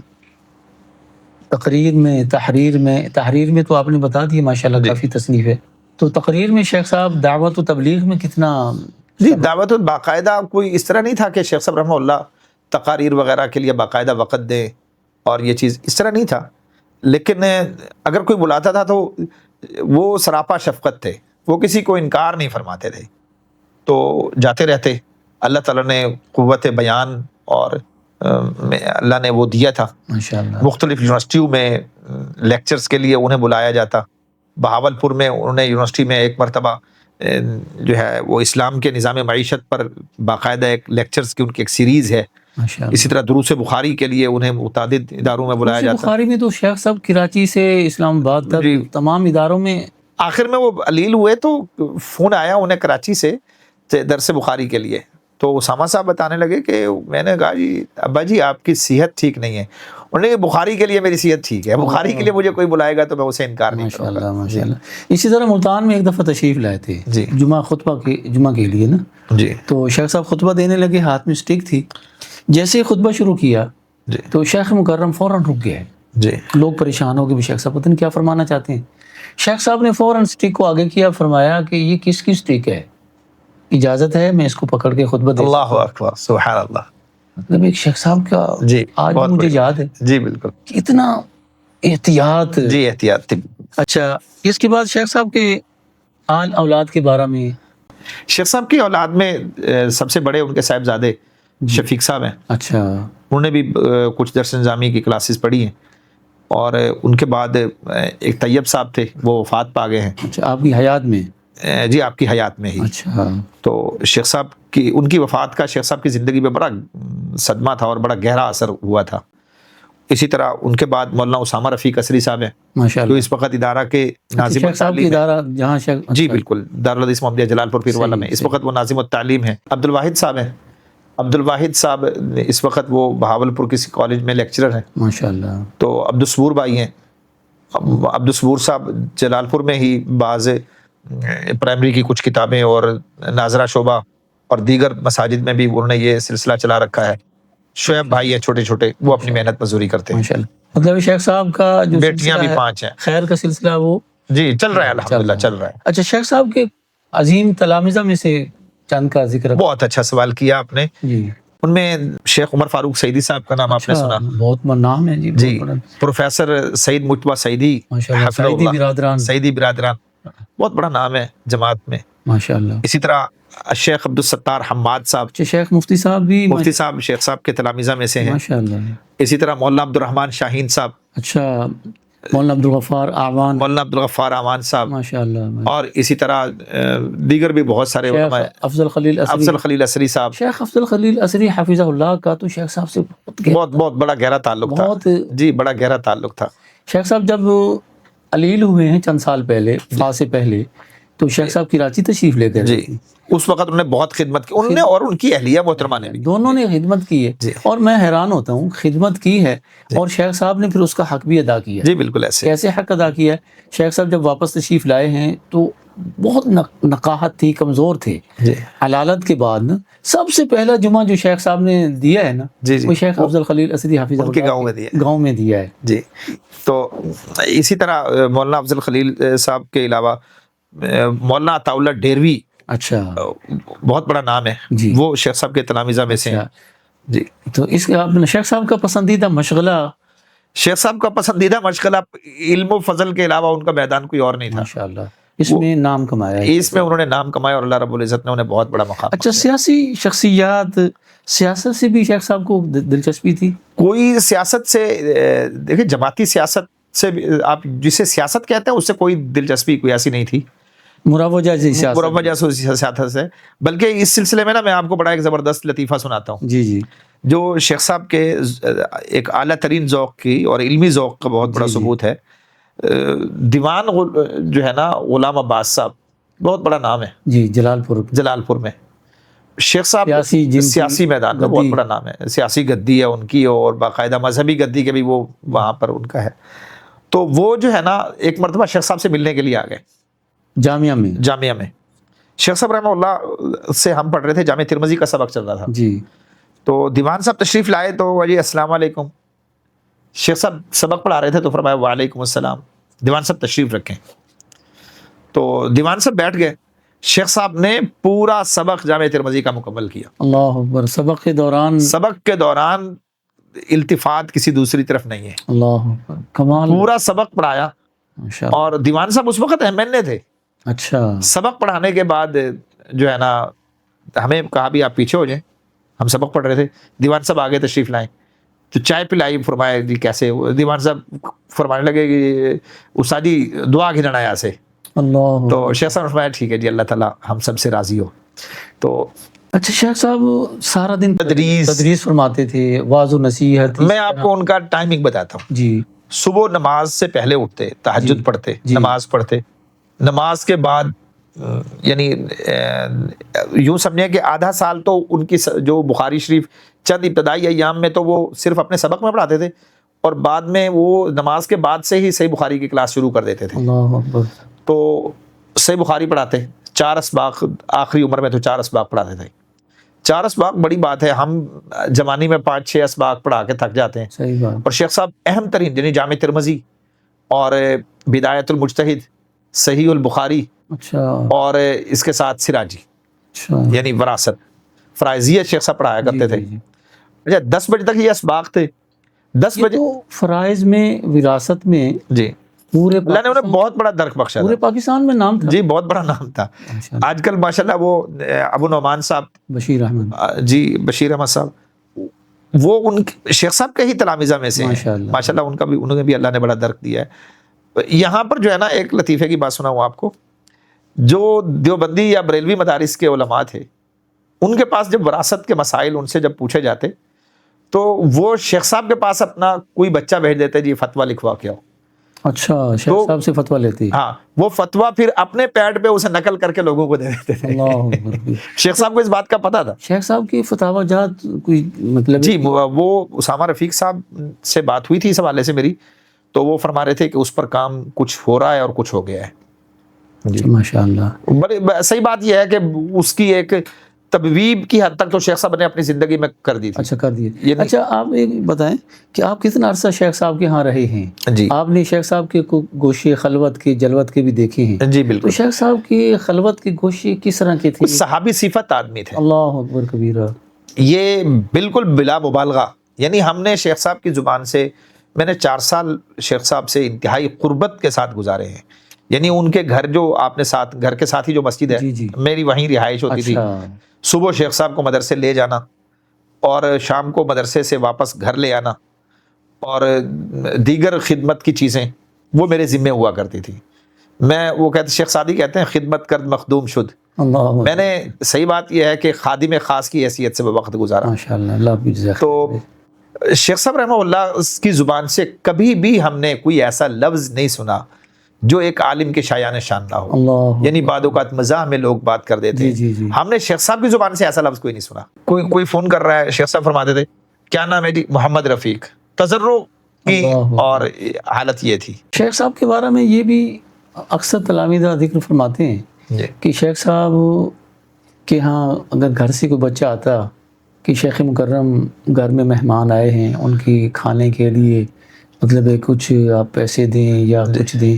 تقریر میں تحریر میں تو آپ نے بتا دی ماشاءاللہ کافی تصنیف ہے. تو تقریر میں شیخ صاحب دعوت و تبلیغ میں کتنا؟ جی دعوت باقاعدہ کوئی اس طرح نہیں تھا کہ شیخ صاحب رحمہ اللہ تقاریر وغیرہ کے لیے باقاعدہ وقت دیں اور یہ چیز اس طرح نہیں تھا. لیکن اگر کوئی بلاتا تھا تو وہ سراپا شفقت تھے, وہ کسی کو انکار نہیں فرماتے تھے. تو جاتے رہتے. اللہ تعالیٰ نے قوت بیان اور اللہ نے وہ دیا تھا. ماشاءاللہ. مختلف یونیورسٹیوں میں لیکچرز کے لیے انہیں بلایا جاتا. بہاولپور میں انہوں نے یونیورسٹی میں ایک مرتبہ جو ہے وہ اسلام کے نظام معیشت پر باقاعدہ ایک لیکچرز کی ان کی ایک سیریز ہے. اسی طرح دروس بخاری کے لیے انہیں متعدد اداروں میں بلایا جاتا. بخاری میں تو شیخ صاحب کراچی سے اسلام آباد تک تمام اداروں میں. آخر میں وہ علیل ہوئے تو فون آیا انہیں کراچی سے درس بخاری کے لیے. تو اسامہ صاحب بتانے لگے کہ میں نے کہا جی ابا جی آپ کی صحت ٹھیک نہیں ہے. انہوں نے کہا بخاری کے لیے میری صحت ٹھیک ہے, بخاری کے لیے مجھے کوئی بلائے گا تو میں اسے انکار نہیں کروں گا. ماشاءاللہ. اسی طرح ملتان میں ایک دفعہ تشریف لائے تھے جی جمعہ کے لیے نا. جی تو شیخ صاحب خطبہ دینے لگے, ہاتھ میں اسٹک تھی. جیسے ہی خطبہ شروع کیا تو شیخ مکرم فوراً رک گئے. جی لوگ پریشان ہو گئے شیخ صاحب پتہ نہیں کیا فرمانا چاہتے ہیں. شیخ صاحب نے فوراً اسٹک کو آگے کیا, فرمایا کہ یہ کس کی اسٹک ہے, اجازت ہے میں اس کو پکڑ کے خطبہ دے. اللہ اکبر سبحان اللہ. مطلب ایک شیخ صاحب کا جی آج مجھے یاد ہے. جی بالکل. اتنا احتیاط. جی احتیاط تھی. اچھا اس کے بعد شیخ صاحب کے آل اولاد کے بارے میں. شیخ صاحب کی اولاد میں سب سے بڑے ان کے صاحبزادے شفیق صاحب ہیں. اچھا. انہوں نے بھی کچھ درس نظامی کی کلاسز پڑھی ہیں. اور ان کے بعد ایک طیب صاحب تھے, وہ وفات پا گئے ہیں. اچھا آپ کی حیات میں؟ جی آپ کی حیات میں ہی. اچھا. تو شیخ صاحب کی ان کی وفات کا شیخ صاحب کی زندگی میں بڑا صدمہ تھا اور بڑا گہرا اثر ہوا تھا. اسی طرح ان کے بعد مولانا اسامہ رفیق اثری صاحب ہیں ماشاءاللہ, جو اس وقت ادارہ کے ناظم التعلیم ہیں. جی بالکل دارالحدیث محمدیہ جلال پور پیروالا میں اس وقت وہ ناظم التعلیم ہیں. عبد الواحد صاحب ہیں. عبد الواحد صاحب اس وقت وہ بہاولپور کسی کالج میں لیکچرر ہیں ماشاءاللہ. تو عبد الصبور بھائی ہیں. عبد الصبور صاحب جلال پور میں ہی بعض پرائمری کی کچھ کتابیں اور ناظرہ شعبہ اور دیگر مساجد میں بھی انہوں نے یہ سلسلہ چلا رکھا ہے. شعیب بھائی ہیں چھوٹے چھوٹے, وہ اپنی محنت مزدوری کرتے ہیں. مطلب شیخ صاحب کا جو بیٹیاں بھی 5 ہیں. خیر کا سلسلہ وہ جی چل رہا ہے الحمدللہ چل رہا ہے. اچھا شیخ صاحب کے عظیم تلامذہ میں سے چند کا ذکر. بہت اچھا سوال کیا آپ نے. جی ان میں شیخ عمر فاروق سعیدی صاحب کا نام آپ نے سنا؟ بہت نام ہے جی. جی پروفیسر سعید مجتبیٰ سعیدی سعیدی برادران بہت بڑا نام ہے جماعت میں ماشاءاللہ. اسی طرح شیخ عبدالستار حماد صاحب, شیخ مفتی صاحب بھی مفتی صاحب شیخ صاحب کے تلامذہ میں سے ہیں ماشاءاللہ. اسی طرح مولانا عبدالرحمن شاہین صاحب. اچھا مولانا عبدالغفار اعوان. مولانا عبدالغفار اعوان صاحب ماشاءاللہ. اور اسی طرح دیگر بھی بہت سارے علماء. افضل خلیل اثری صاحب. شیخ افضل خلیل اثری حفظہ اللہ کا تو شیخ صاحب سے بہت بڑا گہرا تعلق تھا. جی بڑا گہرا تعلق تھا. شیخ صاحب جب علیل ہوئے ہیں چند سال پہلے فا سے پہلے تو شیخ صاحب کراچی تشریف لے گئے. جی اس وقت انہوں نے بہت خدمت کی, انہوں نے اور ان کی اہلیہ محترمہ نے بھی, دونوں نے خدمت کی ہے. اور میں حیران ہوتا ہوں, خدمت کی ہے اور شیخ صاحب نے پھر اس کا حق بھی ادا کیا. جی بالکل ایسے. کیسے حق ادا کیا ہے؟ شیخ صاحب جب واپس تشریف لائے ہیں تو بہت نقاہت تھی, کمزور تھے. علالت کے بعد نا سب سے پہلا جمعہ جو شیخ صاحب نے دیا ہے نا وہ شیخ افضل خلیل اثری حافظ ان کے گاؤں میں دیا ہے. جی تو اسی طرح مولانا افضل خلیل صاحب کے علاوہ مولانا عطاء اللہ ڈیروی اچھا بہت بڑا نام ہے جی۔ وہ شیخ صاحب کے تلامذہ میں سے ہیں جی۔ تو اس کے آپ نے شیخ صاحب کا پسندیدہ مشغلہ؟ شیخ صاحب کا پسندیدہ مشغلہ علم و فضل کے علاوہ ان کا میدان کوئی اور نہیں تھا، ماشاءاللہ اس میں نام کمایا ہے، اس میں انہوں نے نام کمایا اور اللہ رب العزت نے انہیں بہت بڑا مقام اچھا بخشا۔ سیاسی شخصیات، سیاست سے بھی شیخ صاحب کو دلچسپی تھی؟ کوئی سیاست سے دیکھیں جماعتی سیاست سے آپ جسے سیاست کہتے ہیں اس سے کوئی دلچسپی کوئی ایسی نہیں تھی، مروجہ جی سیاست؟ مروجہ سیاست سے، بلکہ اس سلسلے میں نا میں آپ کو بڑا ایک زبردست لطیفہ سناتا ہوں جی جی جو شیخ صاحب کے ایک اعلیٰ ترین ذوق کی اور علمی ذوق کا بہت بڑا جی جی۔ ثبوت ہے۔ دیوان جو ہے نا غلام عباس صاحب، بہت بڑا نام ہے جی، جلال جلال پور میں، شیخ صاحب سیاسی جن کی سیاسی میدان میں بہت گدی، بڑا نام ہے، سیاسی گدی ہے ان کی اور باقاعدہ مذہبی گدی کے بھی وہ وہاں پر ان کا ہے۔ تو وہ جو ہے نا ایک مرتبہ شیخ صاحب سے ملنے کے لیے آ گئے جامعہ میں شیخ صاحب رحمہ اللہ سے ہم پڑھ رہے تھے، جامع ترمذی کا سبق چل رہا تھا، جی۔ تو دیوان صاحب تشریف لائے تو جی السلام علیکم، شیخ صاحب سبق پڑھا رہے تھے تو فرمایا وعلیکم السلام، دیوان صاحب تشریف رکھیں، تو دیوان صاحب بیٹھ گئے، شیخ صاحب نے پورا سبق جامع ترمذی کا مکمل کیا، اللہ اکبر، سبق کے دوران التفات کسی دوسری طرف نہیں ہے، اللہ اکبر، کمال، پورا سبق پڑھایا، ماشاءاللہ۔ اور دیوان صاحب اس وقت ایم این اے تھے، اچھا سبق پڑھانے کے بعد جو ہے نا ہمیں کہا بھی آپ پیچھے ہو جائیں، ہم سبق پڑھ رہے تھے، دیوان صاحب آگے تشریف لائیں تو چائے پلائی، فرمایا جی کیسے، دیوان صاحب فرمانے لگے کہ استاد جی دعا گھننا آیا سے، اللہ، تو شیخ صاحب نے فرمایا ٹھیک ہے جی اللہ تعالیٰ ہم سب سے راضی ہو۔ تو اچھا شیخ صاحب سارا دن تدریس فرماتے تھے، واعظ و نصیحت، میں آپ کو ان کا ٹائمنگ بتاتا ہوں، جی، صبح نماز سے پہلے اٹھتے، تہجد پڑھتے، نماز پڑھتے، نماز کے بعد یعنی یوں سمجھیں کہ آدھا سال تو ان کی جو بخاری شریف چند ابتدائی ایام میں تو وہ صرف اپنے سبق میں پڑھاتے تھے، اور بعد میں وہ نماز کے بعد سے ہی صحیح بخاری کی کلاس شروع کر دیتے تھے، اللہ اکبر، تو صحیح بخاری پڑھاتے، 4 اسباق، آخری عمر میں تو 4 اسباق پڑھاتے تھے، 4 اسباق بڑی بات ہے، ہم جوانی میں 5-6 اسباق پڑھا کے تھک جاتے ہیں، صحیح بات، اور شیخ صاحب اہم ترین یعنی جامع ترمذی اور بدایت المجتہد، صحیح البخاری، اچھا، اور اس کے ساتھ سراجی اچھا، یعنی وراثت فرائضیت شیخ صاحب پڑھایا کرتے تھے۔ جی۔ اچھا 10 بجے تک یہ اسباق تھے، 10 یہ بجے تو فرائض میں، وراثت میں جی پورے اللہ نے انہیں بہت بڑا درک بخشا پورے تھا، پاکستان میں نام تھا، جی بہت بڑا نام تھا۔ ماشاءاللہ، آج کل ماشاءاللہ وہ ابو نعمان صاحب، بشیر احمد، جی بشیر احمد صاحب، وہ ان شیخ صاحب کے ہی تلامذہ میں سے ہیں، ماشاءاللہ، ماشاءاللہ ان کا بھی، انہوں نے بھی اللہ نے بڑا درک دیا ہے۔ یہاں پر جو ہے نا ایک لطیفے کی بات سناؤں آپ کو، جو دیوبندی یا بریلوی مدارس کے علماء تھے، ان کے پاس جب وراثت کے مسائل ان سے جب پوچھے جاتے تو وہ شیخ صاحب کے پاس اپنا کوئی بچہ بھیج دیتے جی فتویٰ لکھوا کے آؤ، اچھا شیخ صاحب سے فتویٰ لیتے، ہاں وہ فتویٰ پھر اپنے پیڈ پہ اسے نقل کر کے لوگوں کو دے دیتے تھے، اللہ اکبر، شیخ صاحب کو اس بات کا پتہ تھا، شیخ صاحب کی فتاوی جات کوئی مطلب جی وہ اسامہ رفیق صاحب سے بات ہوئی تھی اس حوالے سے میری، تو وہ فرما رہے تھے کہ اس پر کام کچھ ہو رہا ہے اور کچھ ہو گیا ہے، جی ماشاءاللہ، بڑی صحیح بات یہ ہے کہ اس کی ایک تبویب کی حد تک تو شیخ صاحب نے اپنی زندگی میں کر دی تھی۔ اچھا کر دیے۔ اچھا آپ ایک بتائیں کہ آپ کتنا عرصہ شیخ صاحب کے ہاں رہے ہیں؟ جی آپ نے شیخ صاحب کے گوشے خلوت کے، جلوت کے بھی دیکھے ہیں، جی تو بالکل، شیخ صاحب کی خلوت کے گوشے کس طرح کے تھے؟ کچھ صحابی صفت آدمی تھے، اللہ اکبر کبیرہ، یہ بالکل بلا مبالغہ، یعنی ہم نے شیخ صاحب کی زبان سے، میں نے 4 سال شیخ صاحب سے انتہائی قربت کے ساتھ گزارے ہیں، یعنی ان کے گھر جو آپ نے ساتھ، گھر کے ساتھ ہی جو مسجد ہے، جی جی، میری وہیں رہائش ہوتی تھی، اچھا، صبح شیخ صاحب کو مدرسے لے جانا اور شام کو مدرسے سے واپس گھر لے آنا، اور دیگر خدمت کی چیزیں وہ میرے ذمہ ہوا کرتی تھی، میں وہ کہتے شیخ سعدی کہتے ہیں خدمت کرد مخدوم شد، اللہ میں نے صحیح بات یہ ہے کہ خادم خاص کی حیثیت سے وقت گزارا، ماشاءاللہ، اللہ آپ کی جزا خیر۔ تو شیخ صاحب رحمہ اللہ کی زبان سے کبھی بھی ہم نے کوئی ایسا لفظ نہیں سنا جو ایک عالم کے شایان شان نہ ہو، اللہ، یعنی بعد اوقات مزاح میں لوگ بات کر دیتے جی ہیں، جی جی، ہم نے شیخ صاحب کی زبان سے ایسا لفظ کوئی نہیں سنا، کوئی فون کر رہا ہے، شیخ صاحب فرماتے تھے کیا نام ہے جی، محمد رفیق، تجرع کی اللہ، اور حالت یہ تھی۔ شیخ صاحب کے بارے میں یہ بھی اکثر تلامذہ ذکر فرماتے ہیں جی کہ شیخ صاحب کے ہاں اگر گھر سے کوئی بچہ آتا کہ شیخ مکرم گھر میں مہمان آئے ہیں، ان کی کھانے کے لیے مطلب ہے کچھ آپ پیسے دیں یا کچھ دیں،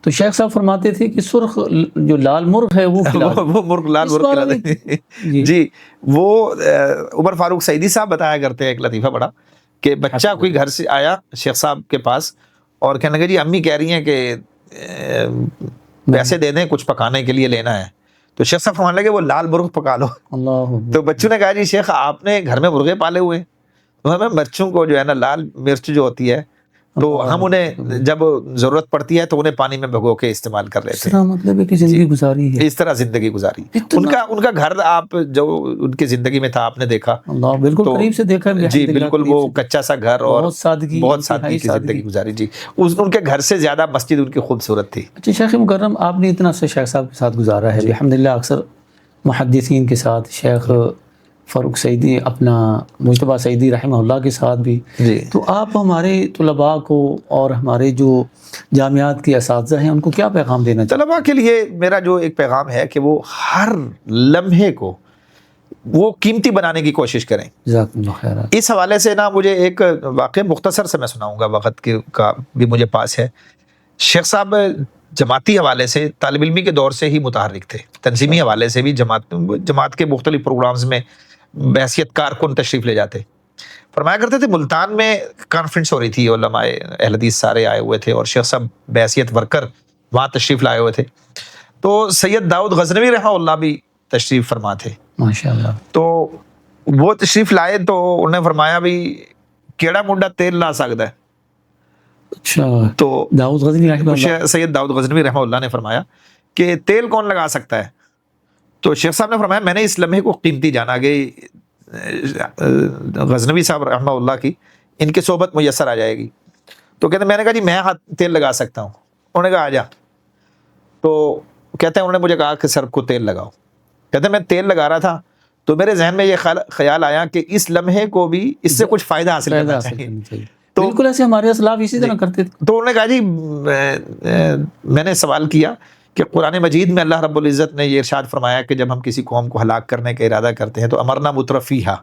تو شیخ صاحب فرماتے تھے کہ سرخ جو لال مرغ ہے وہ وہ مرغ لال مرغ کھلا دیں. جی وہ عمر فاروق سعیدی صاحب بتایا کرتے ہیں ایک لطیفہ بڑا کہ بچہ کوئی گھر سے آیا شیخ صاحب کے پاس اور کہنے لگا جی امی کہہ رہی ہیں کہ پیسے دے دیں کچھ پکانے کے لیے لینا ہے. تو شیخ صاحب فرمانے لگے وہ لال مرغ پکا لو. تو بچوں نے کہا جی شیخ آپ نے گھر میں مرغے پالے ہوئے تو ہمیں مرچوں کو جو ہے نا لال مرچ جو ہوتی ہے تو ہم انہیں جب ضرورت پڑتی ہے تو انہیں پانی میں بھگو کے استعمال کر لیتے ہیں. مطلب ہے کہ زندگی گزاری ہے, اس طرح زندگی گزاری. ان کا گھر آپ جو ان کی زندگی میں تھا آپ نے دیکھا, بالکل قریب سے دیکھا جی بالکل, وہ کچا سا گھر اور بہت سادگی کی زندگی گزاری. جی ان کے گھر سے زیادہ مسجد ان کی خوبصورت تھی. اچھا شیخ مکرم, آپ نے اتنا سے شیخ صاحب کے ساتھ گزارا ہے الحمدللہ. اکثر محدثین کے ساتھ شیخ فاروق سعیدی, اپنا مجتبیٰ سعیدی رحمہ اللہ کے ساتھ بھی, تو آپ ہمارے طلباء کو اور ہمارے جو جامعات کے اساتذہ ہیں ان کو کیا پیغام دینا چاہتے ہیں؟ طلباء کے لیے میرا جو ایک پیغام ہے کہ وہ ہر لمحے کو وہ قیمتی بنانے کی کوشش کریں. جزاکم اللہ خیر. اس حوالے سے نا مجھے ایک واقعہ مختصر سے میں سناؤں گا, وقت کا بھی مجھے پاس ہے. شیخ صاحب جماعتی حوالے سے طالب علمی کے دور سے ہی متحرک تھے, تنظیمی حوالے سے بھی جماعت کے مختلف پروگرامز میں بحیثیت کارکن تشریف لے جاتے. فرمایا کرتے تھے ملتان میں کانفرنس ہو رہی تھی, علماء اہل حدیث سارے آئے ہوئے تھے اور شیخ صاحب بحیثیت ورکر وہاں تشریف لائے ہوئے تھے. تو سید داؤد غزنوی رحمہ اللہ بھی تشریف فرما تھے ماشاءاللہ. تو وہ تشریف لائے تو انہوں نے فرمایا بھی کیڑا منڈا تیل لا سکتا ہے. اچھا, تو داؤد غزنوی رحمہ اللہ, سید داؤد غزنوی رحمہ اللہ نے فرمایا کہ تیل کون لگا سکتا ہے؟ تو شیخ صاحب نے فرمایا میں نے اس لمحے کو قیمتی جانا کہ غزنوی صاحب رحمہ اللہ کی ان کی صحبت میسر آ جائے گی. تو کہتے ہیں میں نے کہا جی میں ہاتھ تیل لگا سکتا ہوں. انہوں نے کہا آ جا. تو کہتے ہیں انہوں نے مجھے کہا کہ سر کو تیل لگاؤ. کہتے ہیں میں تیل لگا رہا تھا تو میرے ذہن میں یہ خیال آیا کہ اس لمحے کو بھی اس سے کچھ فائدہ حاصل کرنا چاہیے. تو بالکل ایسے ہمارے اسلاف اسی طرح کرتے تھے. تو انہوں نے کہا جی میں نے سوال کیا کہ قرآن مجید میں اللہ رب العزت نے یہ ارشاد فرمایا کہ جب ہم کسی قوم کو ہلاک کرنے کا ارادہ کرتے ہیں تو امرنا مترفیہا,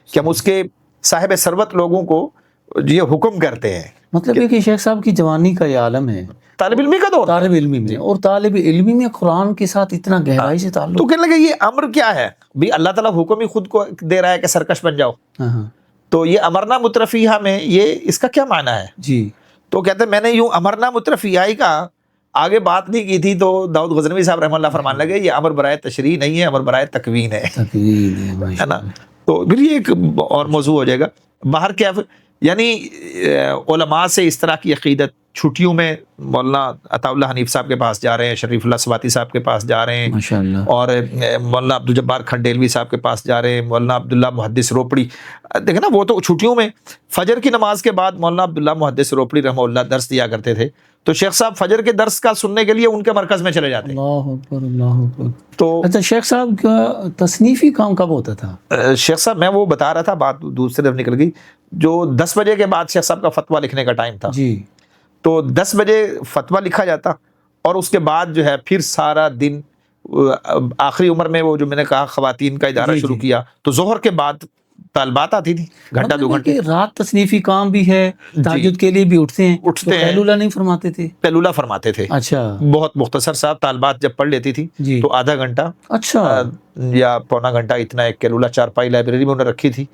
کہ ہم اس کے صاحب ثروت لوگوں کو یہ حکم کرتے ہیں. مطلب یہ کہ شیخ صاحب کی جوانی کا یہ عالم ہے, طالب علمی کا دور, طالب علمی میں, اور طالب علمی میں قرآن کے ساتھ اتنا گہرائی سے تعلق. تو کہنے لگے یہ امر کیا ہے بھی, اللہ تعالیٰ حکم ہی خود کو دے رہا ہے کہ سرکش بن جاؤ. تو یہ امرنا مترفیہا میں یہ اس کا کیا معنی ہے؟ جی تو کہتے ہیں میں نے یوں امرنا مترفیہا کا آگے بات نہیں کی تھی. تو داؤد غزنوی صاحب رحمہ اللہ فرمانے لگے یہ امر برائے تشریح نہیں ہے, امر برائے تکوین ہے نا. تو پھر یہ ایک اور موضوع ہو جائے گا. باہر کیا یعنی علماء سے اس طرح کی عقیدت, چھٹیوں میں مولانا عطا اللہ حنیف صاحب کے پاس جا رہے ہیں, شریف اللہ سواتی صاحب کے پاس جا رہے ہیں ماشاءاللہ, اور مولانا عبدالجبار کھنڈیلوی صاحب کے پاس جا رہے ہیں, مولانا عبداللہ محدث روپڑی. دیکھیں نا وہ تو چھٹیوں میں فجر کی نماز کے بعد مولانا عبداللہ محدث روپڑی رحمہ اللہ درس دیا کرتے تھے. تو شیخ صاحب فجر کے درس کا سننے کے لیے ان کے مرکز میں چلے جاتے. اللہ اکبر اللہ اکبر. تو اچھا شیخ صاحب کا تصنیفی کام کب ہوتا تھا؟ شیخ صاحب میں وہ بتا رہا تھا, بات دوسری طرف نکل گئی. جو 10 بجے کے بعد شیخ صاحب کا فتویٰ لکھنے کا ٹائم تھا, جی تو 10 بجے فتویٰ لکھا جاتا اور اس کے بعد جو ہے پھر سارا دن آخری عمر میں وہ جو میں نے کہا خواتین کا ادارہ شروع کیا, تو ظہر کے بعد طالبات آتی تھی گھنٹہ 2 گھنٹے. رات تصنیفی کام بھی ہے, تہجد کے لیے بھی اٹھتے ہیں قیلولہ نہیں فرماتے تھے؟ قیلولہ فرماتے تھے. اچھا, بہت مختصر صاحب, طالبات جب پڑھ لیتی تھی تو آدھا گھنٹہ اچھا یا پونا گھنٹہ اتنا ایک قیلولہ چارپائی لائبریری میں انہوں نے رکھی تھی,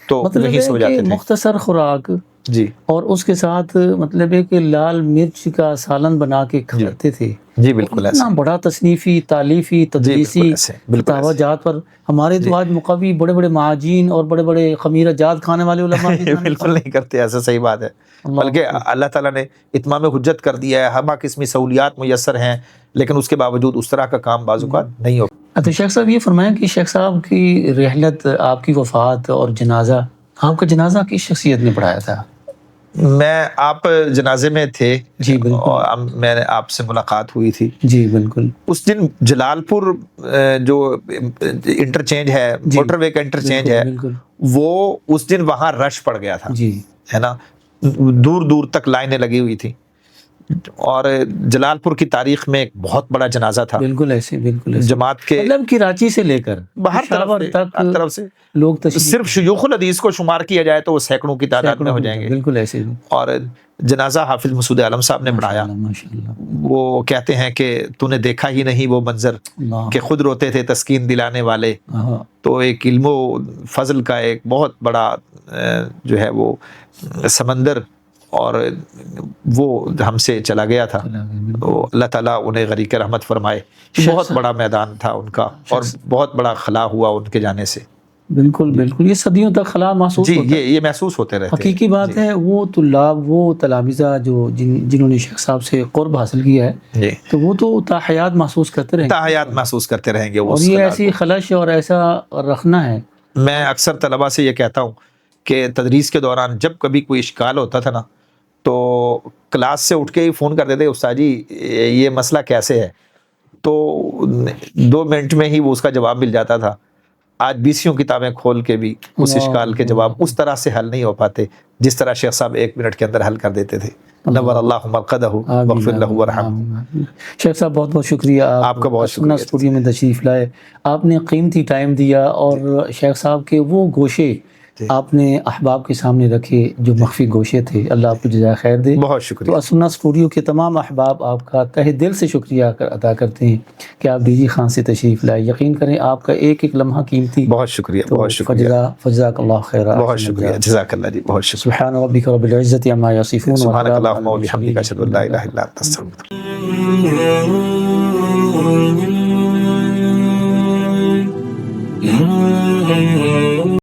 تو وہیں سو جاتے تھے. مختصر خوراک جی, اور اس کے ساتھ مطلب ہے کہ لال مرچ کا سالن بنا کے کھاتے تھے. جی بالکل ایسا, اتنا بڑا تصنیفی, تالیفی, تدریسی فتاوی جات پر. ہمارے تو آج مقوی بڑے بڑے معاجین اور بڑے بڑے خمیرہ جات کھانے والے علماء بالکل نہیں کرتے ایسا, صحیح بات ہے. بلکہ اللہ تعالیٰ نے اتمام حجت کر دیا ہے, ہمہ قسمی سہولیات میسر ہیں, لیکن اس کے باوجود اس طرح کا کام بعض اوقات نہیں ہو. تو شیخ صاحب یہ فرمائیں کہ شیخ صاحب کی رحلت, آپ کی وفات اور جنازہ, آپ کا جنازہ کس شخصیت نے پڑھایا تھا؟ میں آپ جنازے میں تھے. جی بالکل, میں نے آپ سے ملاقات ہوئی تھی. جی بالکل. اس دن جلال پور جو انٹرچینج ہے, موٹر وے کا انٹرچینج ہے, وہ اس دن وہاں رش پڑ گیا تھا, جی ہے نا, دور دور تک لائنیں لگی ہوئی تھی. اور جلال پور کی تاریخ میں ایک بہت بڑا جنازہ تھا بالکل ایسے، بالکل ایسے، جماعت کے مطلب کراچی سے لے کر ہر پشاور طرف تک طرف سے لوگ تشریف صرف شیوخ الحدیث کو شمار کیا جائے تو وہ سینکڑوں کی تعداد میں ہو جائیں گے. بالکل ایسے. اور جنازہ حافظ مسعود عالم صاحب نے پڑھایا. وہ کہتے ہیں کہ تو نے دیکھا ہی نہیں وہ منظر کہ خود روتے تھے تسکین دلانے والے. تو ایک علم و فضل کا ایک بہت بڑا جو ہے وہ سمندر اور وہ ہم سے چلا گیا تھا. تو اللہ تعالیٰ انہیں غریق رحمت فرمائے. بہت بڑا میدان تھا ان کا اور بہت بڑا خلا ہوا ان کے جانے سے. بالکل بالکل، یہ صدیوں تک خلا محسوس ہوتا ہے. یہ محسوس ہوتے رہتے. حقیقی بات ہے. وہ طلاب، وہ تلامذہ جو جنہوں نے شیخ صاحب سے قرب حاصل کیا ہے، تو وہ تو تاحیات محسوس کرتے رہیں گے. تاحیات محسوس کرتے رہیں گے. اور یہ ایسی خلش اور ایسا رکھنا ہے. میں اکثر طلباء سے یہ کہتا ہوں کہ تدریس کے دوران جب کبھی کوئی اشکال ہوتا تھا نا تو کلاس سے اٹھ کے ہی فون کر دیتے استاد جی یہ مسئلہ کیسے ہے، تو 2 منٹ میں ہی وہ اس کا جواب مل جاتا تھا. آج 20 کتابیں کھول کے بھی اس اشکال کے جواب اس طرح سے حل نہیں ہو پاتے جس طرح شیخ صاحب 1 منٹ کے اندر حل کر دیتے تھے. نور اللہ مرقدہ واغفر لہ وارحمہ. شیخ صاحب بہت بہت شکریہ، آپ کا بہت شکریہ اسٹوڈیو میں تشریف لائے. آپ نے قیمتی ٹائم دیا اور شیخ صاحب کے وہ گوشے آپ نے احباب کے سامنے رکھے جو مخفی گوشے تھے. اللہ آپ کو جزائے خیر دے. بہت شکریہ. تو السنہ اسٹوڈیو کے تمام احباب آپ کا تہ دل سے شکریہ ادا کرتے ہیں کہ آپ DG خان سے تشریف لائے. یقین کریں آپ کا ایک ایک لمحہ قیمتی. بہت شکریہ. بہت شکریہ. فجزاک اللہ خیر. بہت شکریہ. جزاک اللہ جی. بہت شکریہ. سبحان ربک رب العزت عما یصفون. سبحانک اللہم وبحمدک اشہد ان لا الہ الا انت استغفرک.